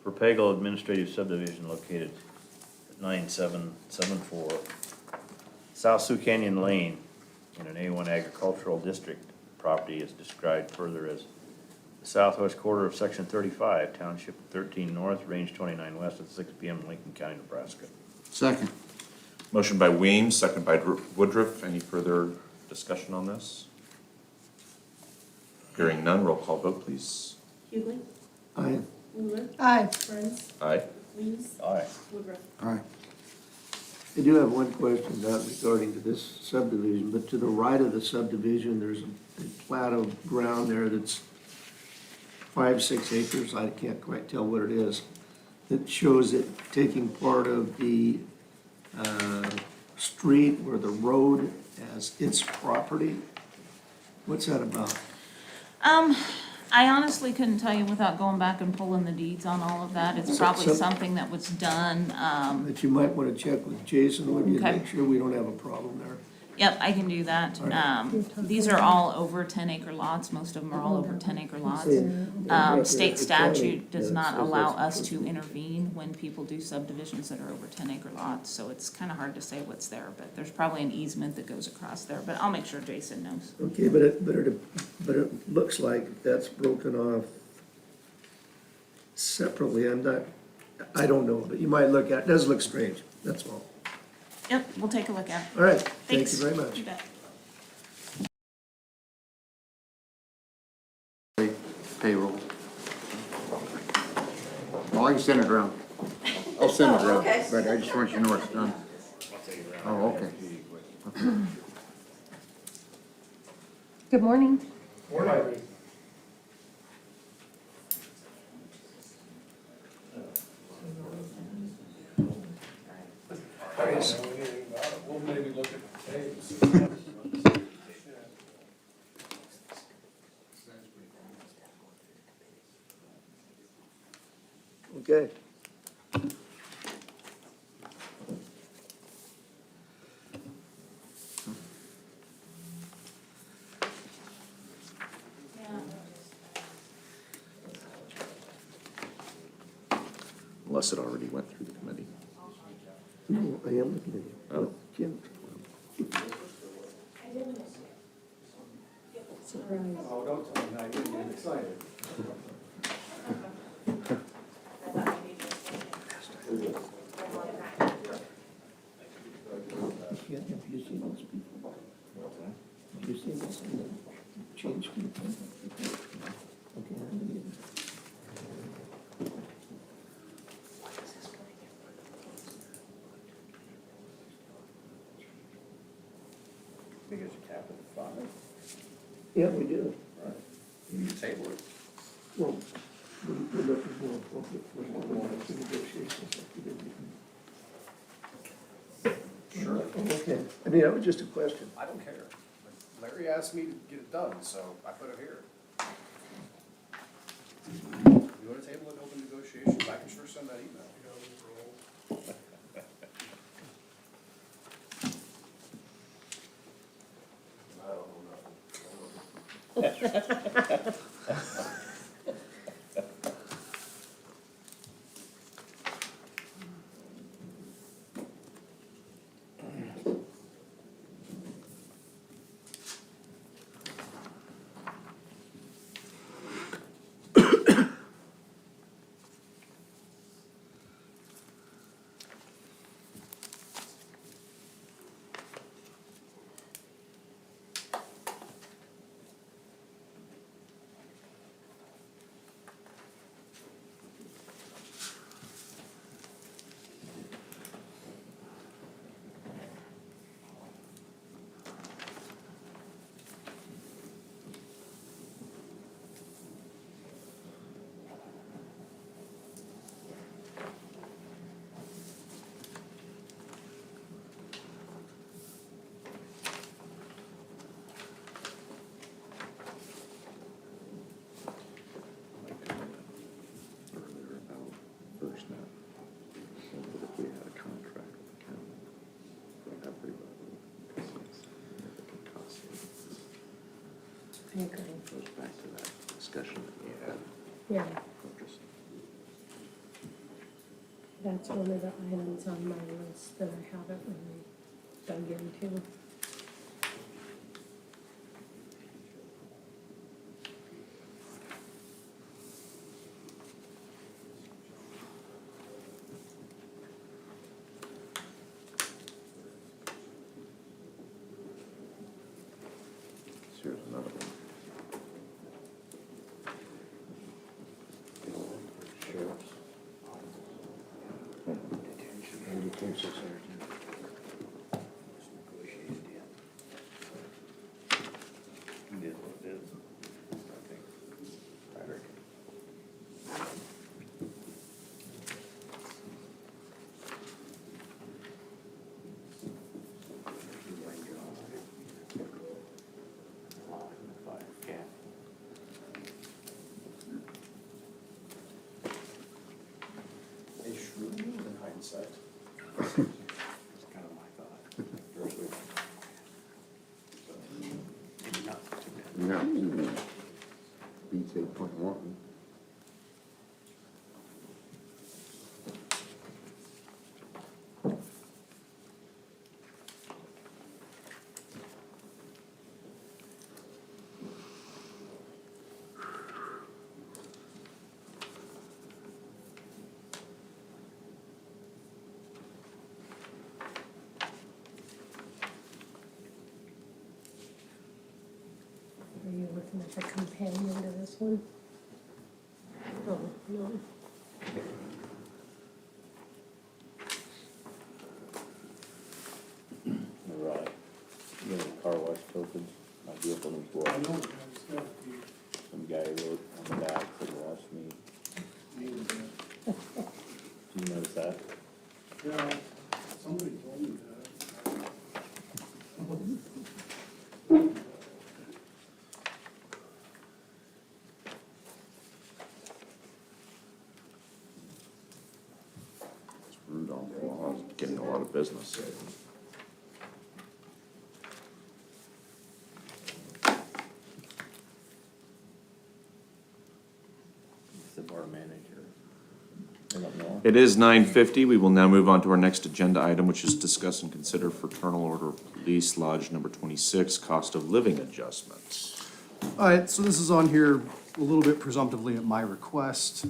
for Pagel Administrative Subdivision located at 9774 South Sioux Canyon Lane in an A1 agricultural district. Property is described further as the southwest quarter of Section 35, Township 13 North, Range 29 West at 6 PM in Lincoln County, Nebraska. Second. Motion by Weems, second by Woodruff. Any further discussion on this? Hearing none, roll call vote, please. Hughley, Aye. Wheeler, Aye. Burns, Aye. Weems, Aye. Woodruff. Aye. I do have one question, not regarding to this subdivision, but to the right of the subdivision, there's a plat of ground there that's 5-6 acres, I can't quite tell what it is. It shows it taking part of the street or the road as its property. What's that about? I honestly couldn't tell you without going back and pulling the deeds on all of that. It's probably So- something that was done, That you might want to check with Jason, would you, to Okay. make sure we don't have a problem there? yep, I can do that. These are all over 10 acre lots. Most of them are all over 10 acre lots. State statute does not allow us to intervene when people do subdivisions that are over 10 acre lots, so it's kind of hard to say what's there, but there's probably an easement that goes across there, but I'll make sure Jason knows. Okay, but it looks like that's broken off separately, I don't know, but you might look at, it does look strange, that's all. Yep, we'll take a look at it. All right, thank Thanks. you very much. You bet. Payroll. Well, I can send it around. I'll send it around, okay. but I just want you to know it's done. Oh, okay. Good morning. We'll maybe look at the tapes. Okay. Unless it already went through the committee. No, I am looking at you. Oh. Jim. Oh, don't tell me now, you're getting excited. change. Okay, I need it. Think it's a cap of 5. Yeah, we do. Right. You can table it. Well, we're looking more appropriate for more negotiations like we did before. Sure. Okay, I mean, that was just a question. I don't care. Larry asked me to get it done, so I put it here. You wanna table it, open negotiations, I can sure send that email. I don't know nothing. Earlier about FirstNet, that if we had a contract with the county for everybody, because it's significant cost savings. I agree. Goes back to that discussion that we had. Yeah, Just that's one of the items on my list that I haven't really dug into. Here's another one. Sheriff's. Detention sergeant. It is what it is. I think. I reckon. They shrewd you in hindsight. That's kind of my thought. Personally. So, maybe not too bad. No. Beats 8.1. Are you looking at the companion to this one? Oh, no. Right. You know, car wash tokens, might be up on them for. I know, it's gotta be, Some guy wrote on the back, said, wash me. Did you notice that? yeah, somebody told me that. It's Rudolph Law is getting a lot of business. It's the bar manager. I don't know. It is 9:50. We will now move on to our next agenda item, which is discuss and consider Fraternal Order Police Lodge Number 26, cost of living adjustments. All right, so this is on here a little bit presumptively at my request.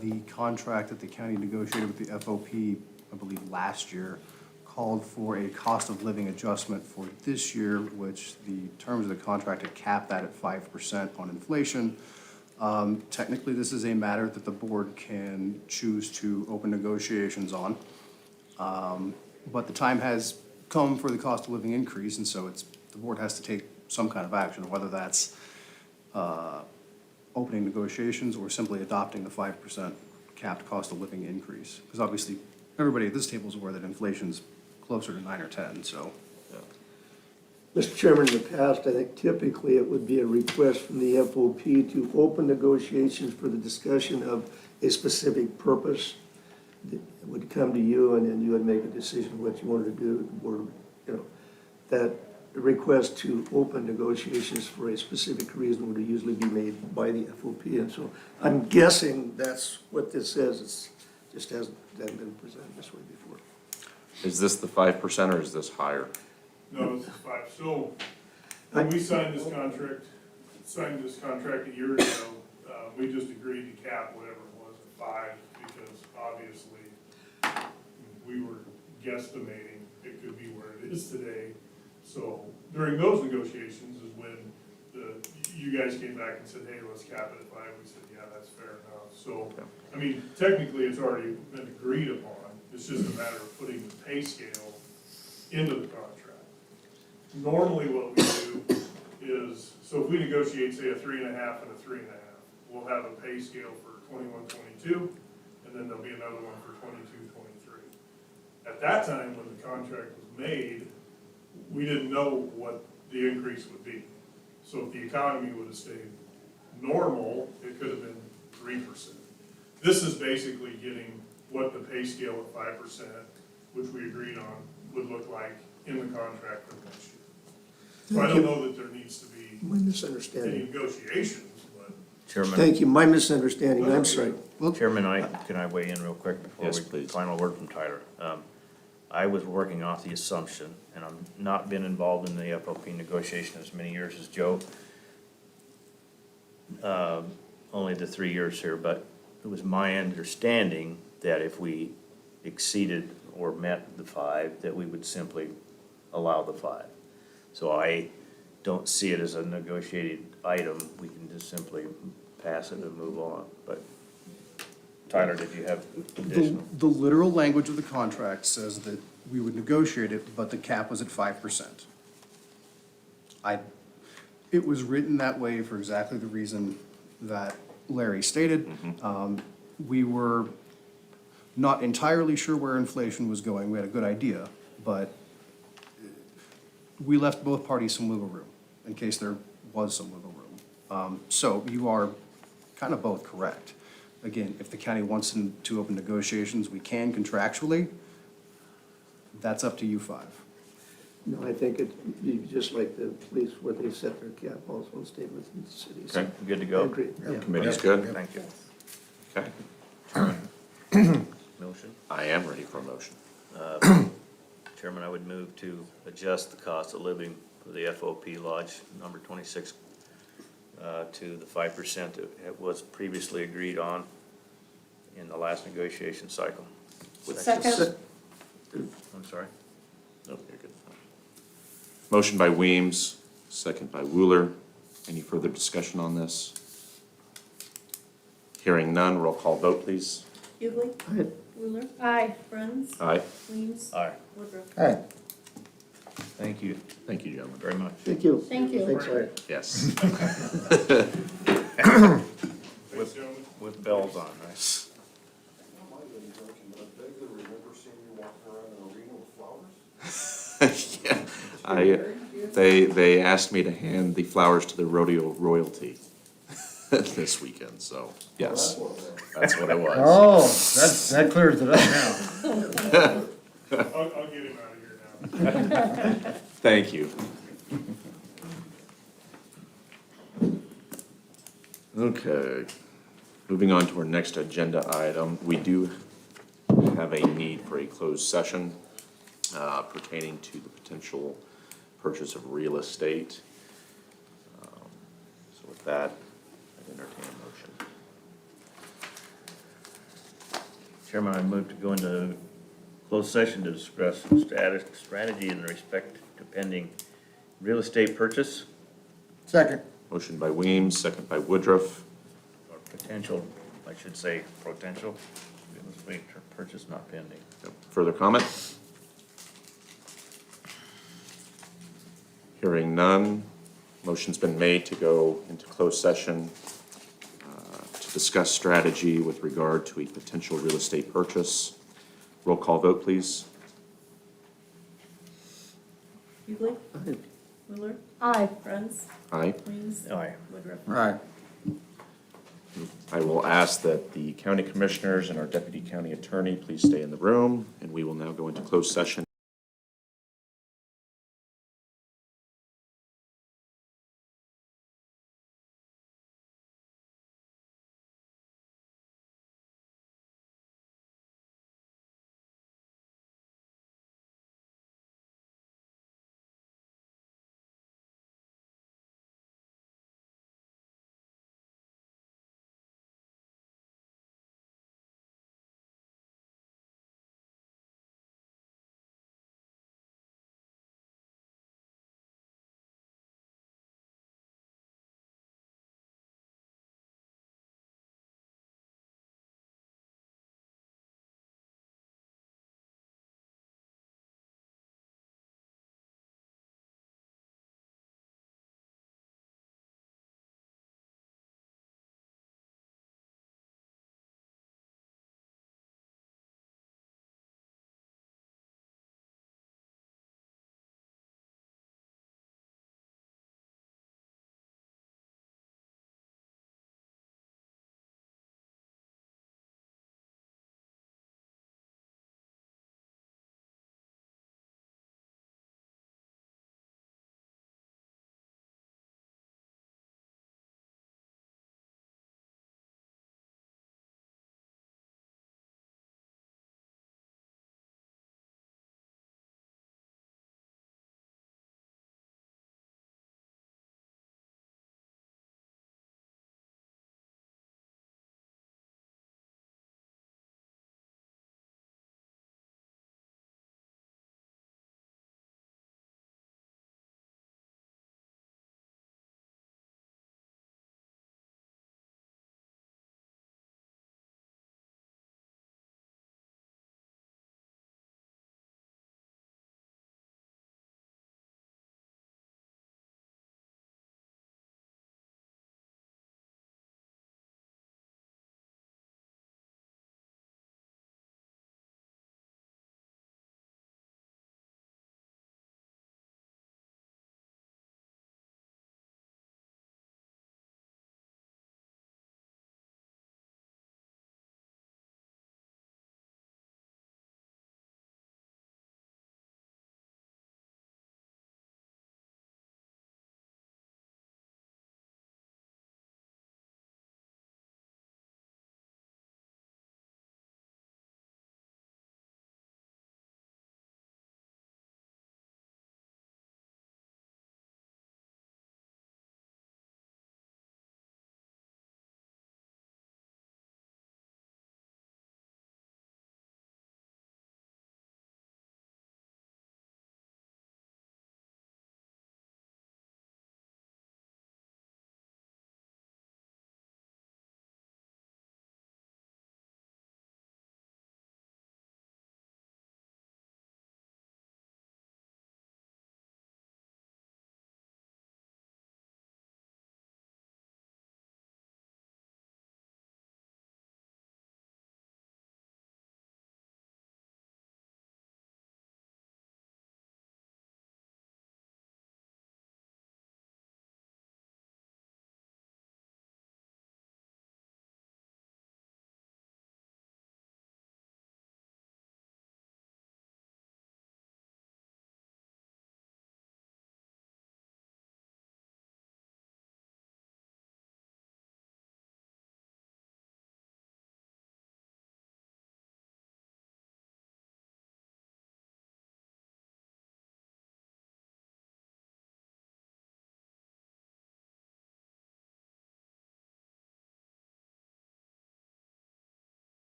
The contract that the county negotiated with the FOP, I believe last year, called for a cost of living adjustment for this year, which the terms of the contract had capped that at 5% on inflation. Technically, this is a matter that the board can choose to open negotiations on. But the time has come for the cost of living increase, and so the board has to take some kind of action, whether that's opening negotiations or simply adopting the 5% capped cost of living increase. Because obviously, everybody at this table is aware that inflation's closer to 9 or 10, so. Mr. Chairman, in the past, I think typically it would be a request from the FOP to open negotiations for the discussion of a specific purpose. It would come to you, and then you would make a decision what you wanted to do, or, that request to open negotiations for a specific reason would usually be made by the FOP. And so I'm guessing that's what this says. It's just hasn't been presented this way before. Is this the 5% or is this higher? No, it's 5. So when we signed this contract a year ago, we just agreed to cap whatever it was at 5 because obviously we were guesstimating it could be where it is today. So during those negotiations is when you guys came back and said, hey, let's cap it at 5. We said, yeah, that's fair enough. So, I mean, technically it's already been agreed upon. It's just a matter of putting the pay scale into the contract. Normally what we do is, so if we negotiate, say, a 3.5 and a 3.5, we'll have a pay scale for 21-22, and then there'll be another one for 22-23. At that time, when the contract was made, we didn't know what the increase would be. So if the economy would have stayed normal, it could have been 3%. This is basically getting what the pay scale at 5%, which we agreed on, would look like in the contract for next year. So I don't know that there needs to be My any misunderstanding. negotiations, but Chairman, Thank you, my misunderstanding, I'm sorry. Chairman, can I weigh in real quick before Yes, we, please. final word from Tyler? I was working off the assumption, and I'm not been involved in the FOP negotiation as many years as Joe. Only the 3 years here, but it was my understanding that if we exceeded or met the 5, that we would simply allow the 5. So I don't see it as a negotiated item. We can just simply pass it and move on. But Tyler, did you have additional? The literal language of the contract says that we would negotiate it, but the cap was at 5%. It was written that way for exactly the reason that Larry stated. We were not entirely sure where inflation was going. We had a good idea, but we left both parties some wiggle room in case there was some wiggle room. So you are kind of both correct. Again, if the county wants to open negotiations, we can contractually. That's up to you 5. No, I think it'd be just like the police, where they set their cap also and stay within the city. So Okay, good to I go? agree. Committee's good? Thank you. Okay. Motion? I am ready for a motion. Chairman, I would move to adjust the cost of living for the FOP Lodge number 26 to the 5% that it was previously agreed on in the last negotiation cycle. Second. I'm sorry? Nope, you're good. Motion by Weems, second by Wooler. Any further discussion on this? Hearing none, roll call vote, please. Hughley. Aye. Wheeler. Aye. Bruns. Aye. Weems. Aye. Woodruff. Aye. Thank you Thank you, gentlemen. very much. Thank you. Thank you. Thanks, Larry. Yes. thanks, gentlemen. With bells on, right? Yeah, they asked me to hand the flowers to the rodeo royalty this weekend, so, yes, that's what it was. Oh, that clears it up now. I'll get him out of here now. Thank you. Okay, moving on to our next agenda item, we do have a need for a closed session pertaining to the potential purchase of real estate. So with that, I'd entertain a motion. Chairman, I move to go into closed session to discuss strategy in respect to pending real estate purchase Second. Motion by Weems, second by Woodruff. or potential, I should say, potential real estate purchase not pending. Further comment? Hearing none, motion's been made to go into closed session to discuss strategy with regard to a potential real estate purchase. Roll call vote, please. Hughley? Miller? Aye. Friends? Aye. Weems? Aye. Woodruff? All right. I will ask that the county commissioners and our deputy county attorney please stay in the room, and we will now go into closed session.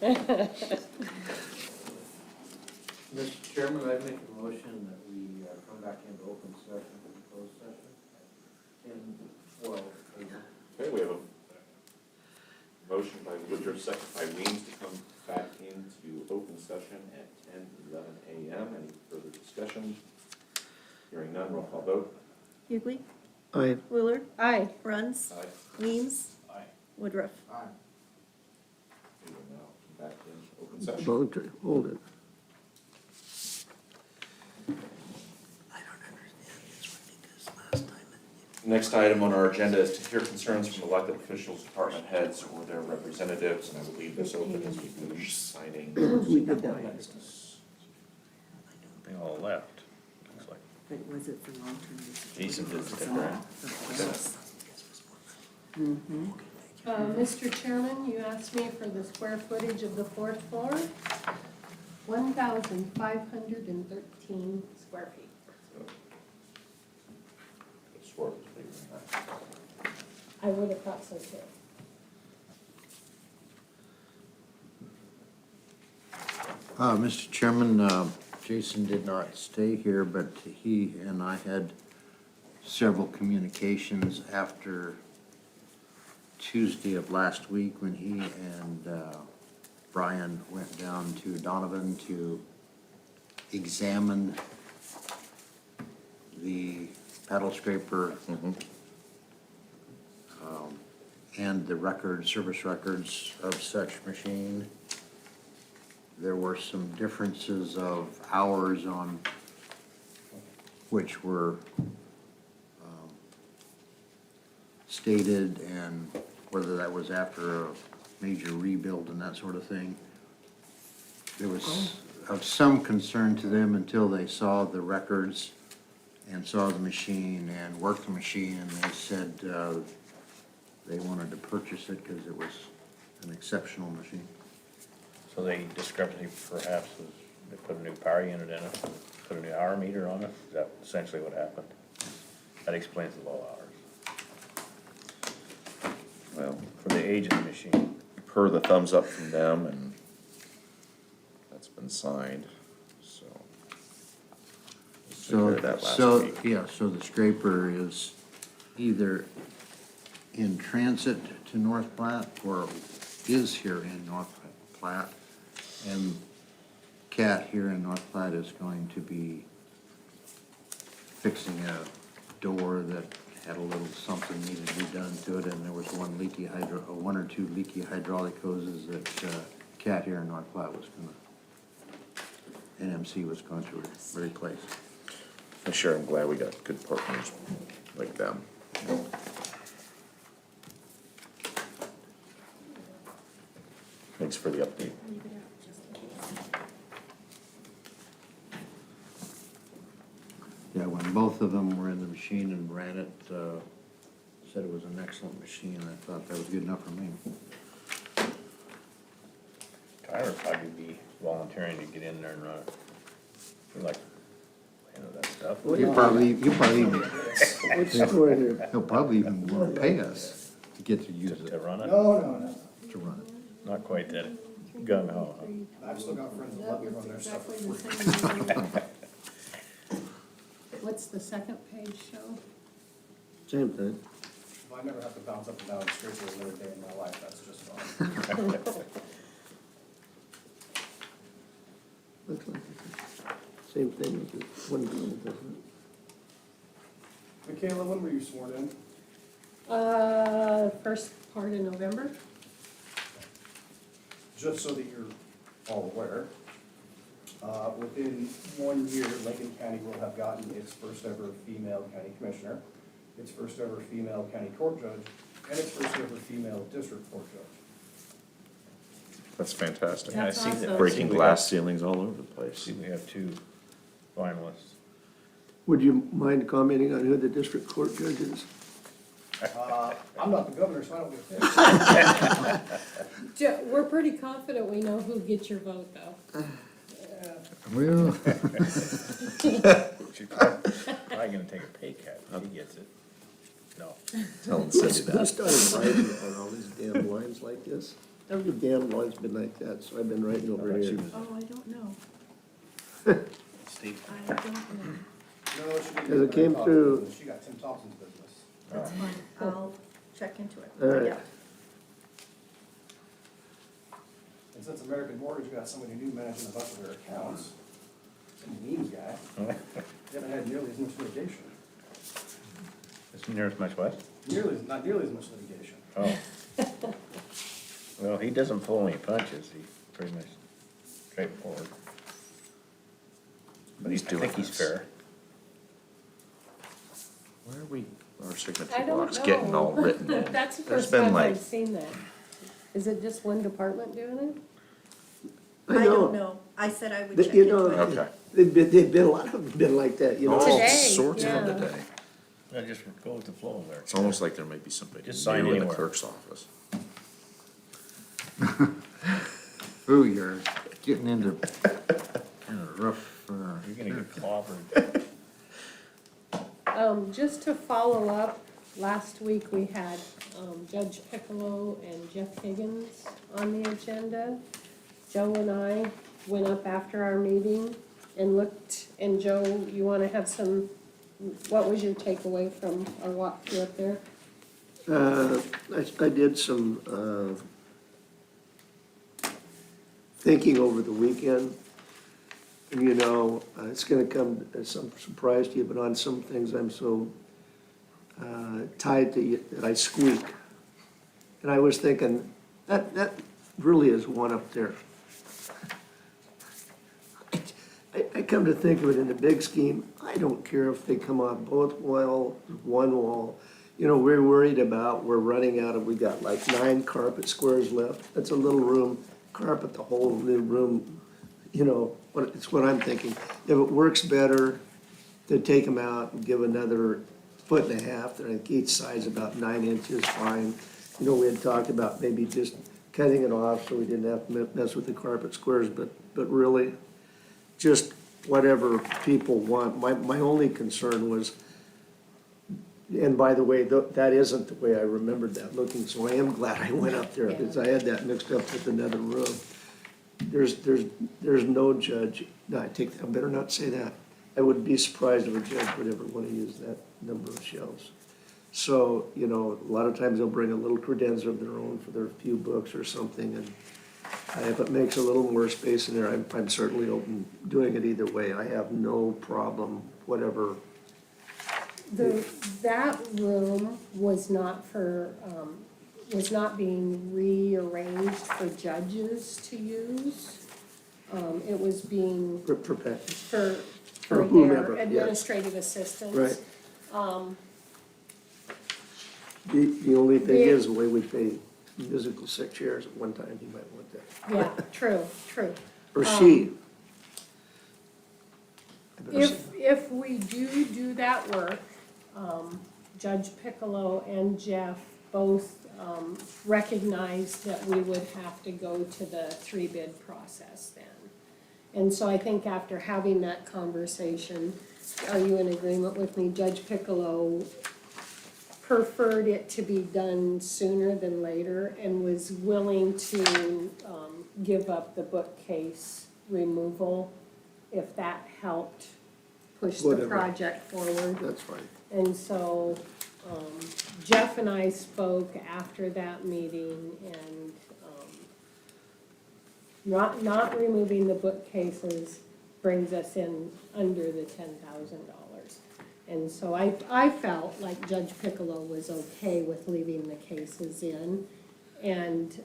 Mr. Chairman, I make a motion that we come back into open session from closed session at 10:12 a.m. Okay, we have a motion by Woodruff, second by Weems to come back into open session at 10:11 a.m. Any further discussion? Hearing none, roll call vote. Hughley, Aye. Willard, Aye. Bruns, Aye. Weems, Aye. Woodruff. Aye. We will now come back in open session. Hold it. Next item on our agenda is to hear concerns from elected officials, department heads, or their representatives, and I will leave this open as we finish signing. We did that last time. They all left, looks like. But was it for long-term disability? Jason did stick around. Mr. Chairman, you asked me for the square footage of the fourth floor. 1,513 square feet. Swore it was bigger than that. I would have thought so too. Mr. Chairman, Jason did not stay here, but he and I had several communications after Tuesday of last week when he and Brian went down to Donovan to examine the paddle scraper and the service records of such machine. There were some differences of hours on which were stated and whether that was after a major rebuild and that sort of thing. There was of some concern to them until they saw the records and saw the machine and worked the machine, and they said they wanted to purchase it because it was an exceptional machine. So the discrepancy perhaps is they put a new power unit in it, put a new hour meter on it? Is that essentially what happened? That explains the low hours. Well, For the age of the machine. per the thumbs up from them, and that's been signed, so. We heard that last week. So the scraper is either in transit to North Platte or is here in North Platte. And Cat here in North Platte is going to be fixing a door that had a little something needed to be done to it, and there was one or two leaky hydraulic hoses that Cat here in North Platte was NMC was going to replace. I'm sure I'm glad we got good partners like them. Thanks for the update. Leave it out just in case. Yeah, when both of them were in the machine and ran it, said it was an excellent machine. I thought that was good enough for me. Tyler would probably be volunteering to get in there and run it. You like, that stuff. He'll probably What's the story here? he'll probably even want to pay us to get to use To it, run it? No. to run it. Not quite that gung ho, huh? I've still got friends that let me run their stuff for Exactly free. the same. What's the second page show? Same thing. I never have to bounce up and down the scraper another day in my life, that's just fine. Looks like it. Same thing with the one bill, doesn't Michaela, when were you sworn in? First part of November. Just so that you're all aware, within 1 year, Lincoln County will have gotten its first ever female county commissioner, its first ever female county court judge, and its first ever female district court judge. That's fantastic. Yeah, I That's see that. awesome. Breaking glass ceilings all over the place. See, we have two finalists. Would you mind commenting on who the district court judge is? I'm not the governor, so I don't get picked. We're pretty confident we know who gets your vote, though. Well. She's probably gonna take a pay cut if she gets it. No. Telling Cindy Who that. started writing on all these damn lines like this? Every damn law's been like that, so I've been writing over here. Oh, I don't know. Steve. I don't know. No, she didn't As it get came my through- business. She got Tim Thompson's business. That's fine. I'll check into it. All right. Yeah. And since American Mortgage got somebody new managing a bunch of their accounts, some memes guy, they haven't had nearly as much litigation. It's near as much what? Not nearly as much litigation. Oh. Well, he doesn't pull any punches, he's pretty much straightforward. But He's I doing think he's this. fair. Where are we, our signature I don't block's getting all know. written in. That's the There's first been time like, I've seen that. Is it just one department doing it? I don't know. I said I would But check you into know, it. okay. they've been, a lot of them have been like that, you know? All Today, sorts of them yeah. today. No, just go with the flow there. It's almost like there may be somebody Just sign new in the anywhere. clerk's office. Ooh, you're getting into kind of rough, You're gonna get clobbered. Just to follow up, last week we had Judge Piccolo and Jeff Higgins on the agenda. Joe and I went up after our meeting and looked, and Joe, you wanna have some, what was your takeaway from our walkthrough up there? I did some, thinking over the weekend. And you know, it's gonna come as some surprise to you, but on some things I'm so, tied to you that I squeak. And I was thinking, that really is one up there. I come to think of it in the big scheme, I don't care if they come off both walls, one wall. You know, we're worried about, we're running out of, we got like 9 carpet squares left. That's a little room, carpet the whole new room, you know, it's what I'm thinking. If it works better, to take them out and give another 1.5 feet, they're like each side's about 9 inches, fine. You know, we had talked about maybe just cutting it off so we didn't have to mess with the carpet squares, but really, just whatever people want. My only concern was, and by the way, that isn't the way I remembered that looking, so I am glad I went up there, because I had that mixed up with another room. There's no judge, no, I better not say that. I would be surprised if a judge would ever want to use that number of shelves. So, you know, a lot of times they'll bring a little credenza of their own for their few books or something, and if it makes a little more space in there, I'm certainly open doing it either way. I have no problem, whatever. That room was not for, was not being rearranged for judges to use. It was being For for whomever, their yes. administrative assistants. Right. The only thing is, the way we pay musical sick chairs at one time, you might want that. Yeah, true. Or she. I better say- If we do that work, Judge Piccolo and Jeff both recognized that we would have to go to the 3-bid process then. And so I think after having that conversation, are you in agreement with me? Judge Piccolo preferred it to be done sooner than later and was willing to give up the bookcase removal if that helped push the Whatever. project forward. That's fine. And so Jeff and I spoke after that meeting, and not removing the bookcases brings us in under the $10,000. And so I felt like Judge Piccolo was okay with leaving the cases in. And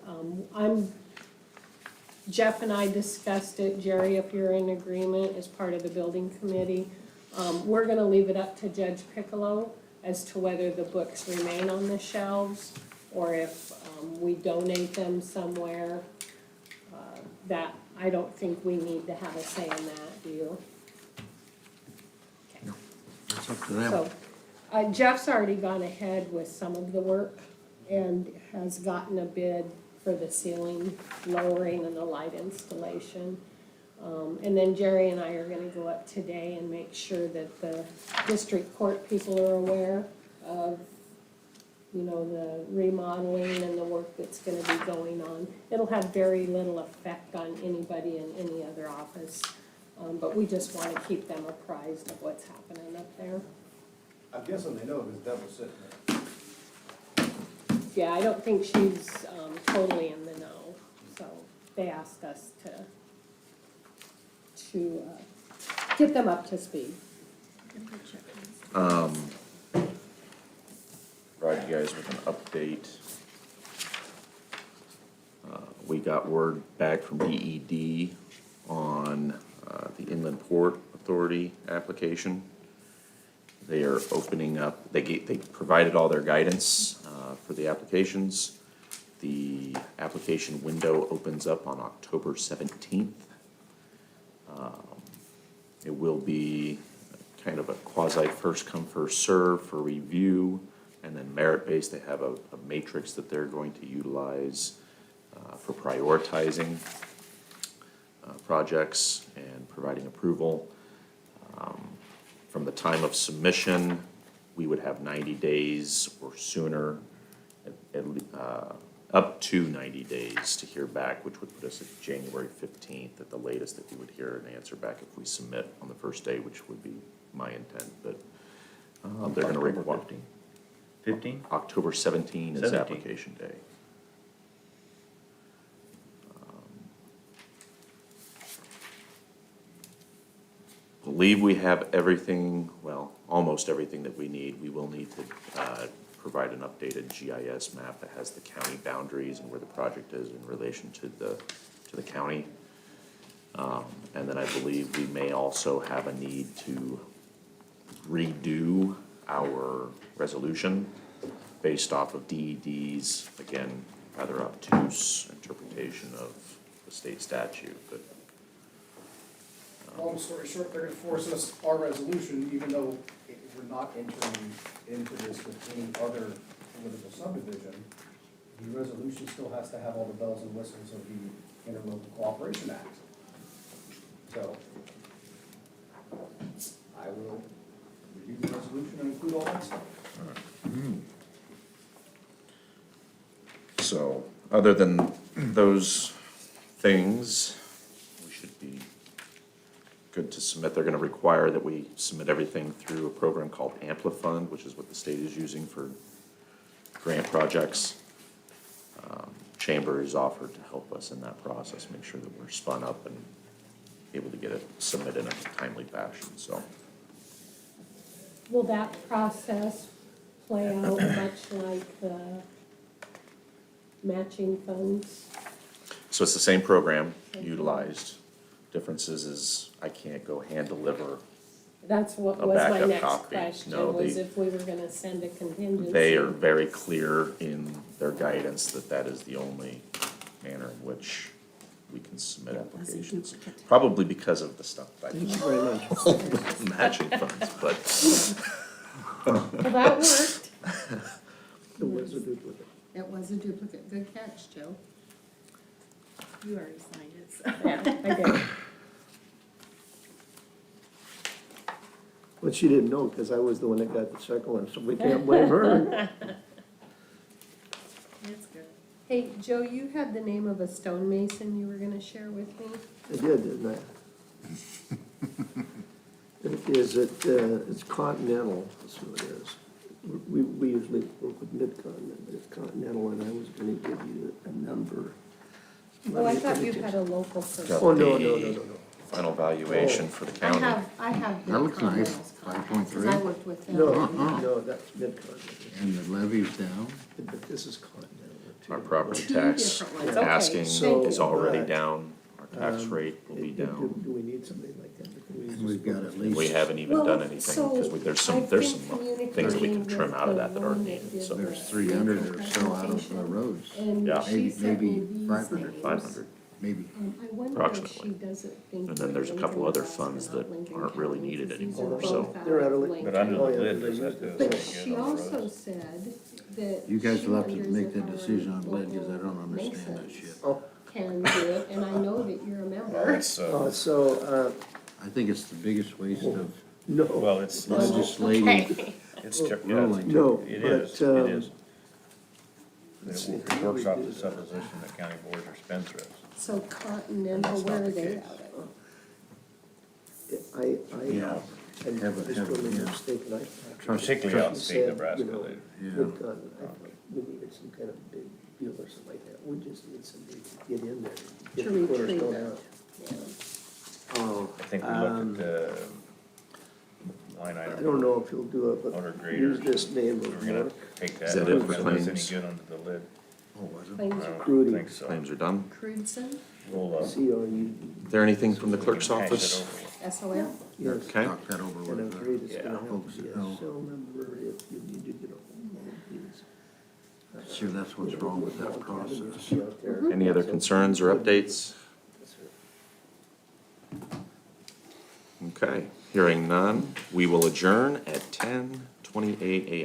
Jeff and I discussed it, Jerry, if you're in agreement, as part of the building committee. We're gonna leave it up to Judge Piccolo as to whether the books remain on the shelves or if we donate them somewhere. That, I don't think we need to have a say in that, do you? Okay. It's up to them. So, Jeff's already gone ahead with some of the work and has gotten a bid for the ceiling lowering and the light installation. And then Jerry and I are gonna go up today and make sure that the district court people are aware of you know, the remodeling and the work that's gonna be going on. It'll have very little effect on anybody in any other office, but we just wanna keep them apprised of what's happening up there. I'm guessing they know there's devil sitting there. Yeah, I don't think she's, totally in the know, so they asked us to get them up to speed. Provide you guys with an update. We got word back from DED on the Inland Port Authority application. They are opening up, they provided all their guidance for the applications. The application window opens up on October 17th. It will be kind of a quasi first come, first serve for review, and then merit-based, they have a matrix that they're going to utilize for prioritizing projects and providing approval. From the time of submission, we would have 90 days or sooner, up to 90 days to hear back, which would put us at January 15th at the latest that we would hear an answer back if we submit on the first day, which would be my intent, but they're gonna require. 15? October 17 is 17. application day. Believe we have everything, well, almost everything that we need. We will need to provide an updated GIS map that has the county boundaries and where the project is in relation to the county. And then I believe we may also have a need to redo our resolution based off of DED's, again, rather obtuse interpretation of the state statute, but. Long story short, they're gonna force us our resolution, even though we're not entering into this with any other political subdivision. The resolution still has to have all the bells and whistles of the Interlocal Cooperation Act. So, I will review the resolution and include all that stuff. So, other than those things, we should be good to submit. They're gonna require that we submit everything through a program called Amplifund, which is what the state is using for grant projects. Chamber is offered to help us in that process, make sure that we're spun up and able to get it submitted in a timely fashion, so. Will that process play out much like the matching funds? So it's the same program utilized. Differences is I can't go hand deliver. That's what A was my backup next copy. question, No, was they- if we were gonna send a contingency. They are very clear in their guidance that that is the only manner in which we can submit applications. Probably because of the stuff by Thank you very much. matching funds, but Well, that worked. It was a duplicate. It was a duplicate. Good catch, Joe. You already signed it, so. Yeah, I did. But she didn't know, because I was the one that got the second one, so we can't blame her. That's good. Hey, Joe, you had the name of a stonemason you were gonna share with me? I did, didn't I? It is, it's Continental, that's what it is. We usually work with Mid-Continent, but it's Continental, and I was gonna give you a number. Oh, I thought you had a local person. Oh, no. final valuation for the county. I have That looks nice, Continental's copy, 5.3. because I worked with them. No, that's Mid-Continent, And the levy's down? but this is Continental. too. Our property Two tax different ones, okay. asking So, is already but, down, our tax rate will be Do down. we need somebody like that? Can we And just we've got go- at least. We haven't even Well, done anything, because so there's I've some been things that we can communicating trim with out of the that that one aren't that needed, did so. There's 300 or so out of the roads. And Yeah. she sent me Maybe these 500. names. 500. Maybe. I wonder if Approximately. she doesn't think. And then there's a we're couple Lincoln, other Nebraska, funds not that Lincoln aren't really County, needed 'cause these anymore, are so. both out They're of out of Lin- Lincoln. But under Oh, the yeah, lid, they does that used do? it. But Get she on the also roads? said that. You guys she will have to wonders make if that our decision on lead, because I local don't understand that Masons shit. Oh, Can do it, and I know that you're a member. so, I think it's the biggest waste of no. Well, it's, No. legislative Okay. it's, yeah, ruling. No, it but, is, it is. It works off the supposition that county boards are spendthrifts. So Continental, where are they out of? Yeah. And Have just it, don't make a yeah. mistake, and Particularly out in Trust state said, Nebraska, you know, they, with Con, I thought we needed some kind of big deal or something like that. We just need somebody to get in there. get To the retrieve cornerstone it. out. Yeah. Oh, I think we looked at, line item. I don't know if he'll do it, Motor but grader. use this name We of were gonna Mark take that. Is that it for Is this any claims? good under the lid? Oh, was it? Claims I are don't Crudy. think so. Claims are done. Crudson, We'll, C-R-U-D. Is there anything from the clerk's hash it office? over. SOL. Yes. Okay. Talk that over And I'm with afraid it's Yeah. gonna have folks to be that a know. cell number if you need to get a hold of these. Sure, that's what's wrong with that process. Any other concerns or updates? Okay, hearing none, we will adjourn at 10:28 a.m.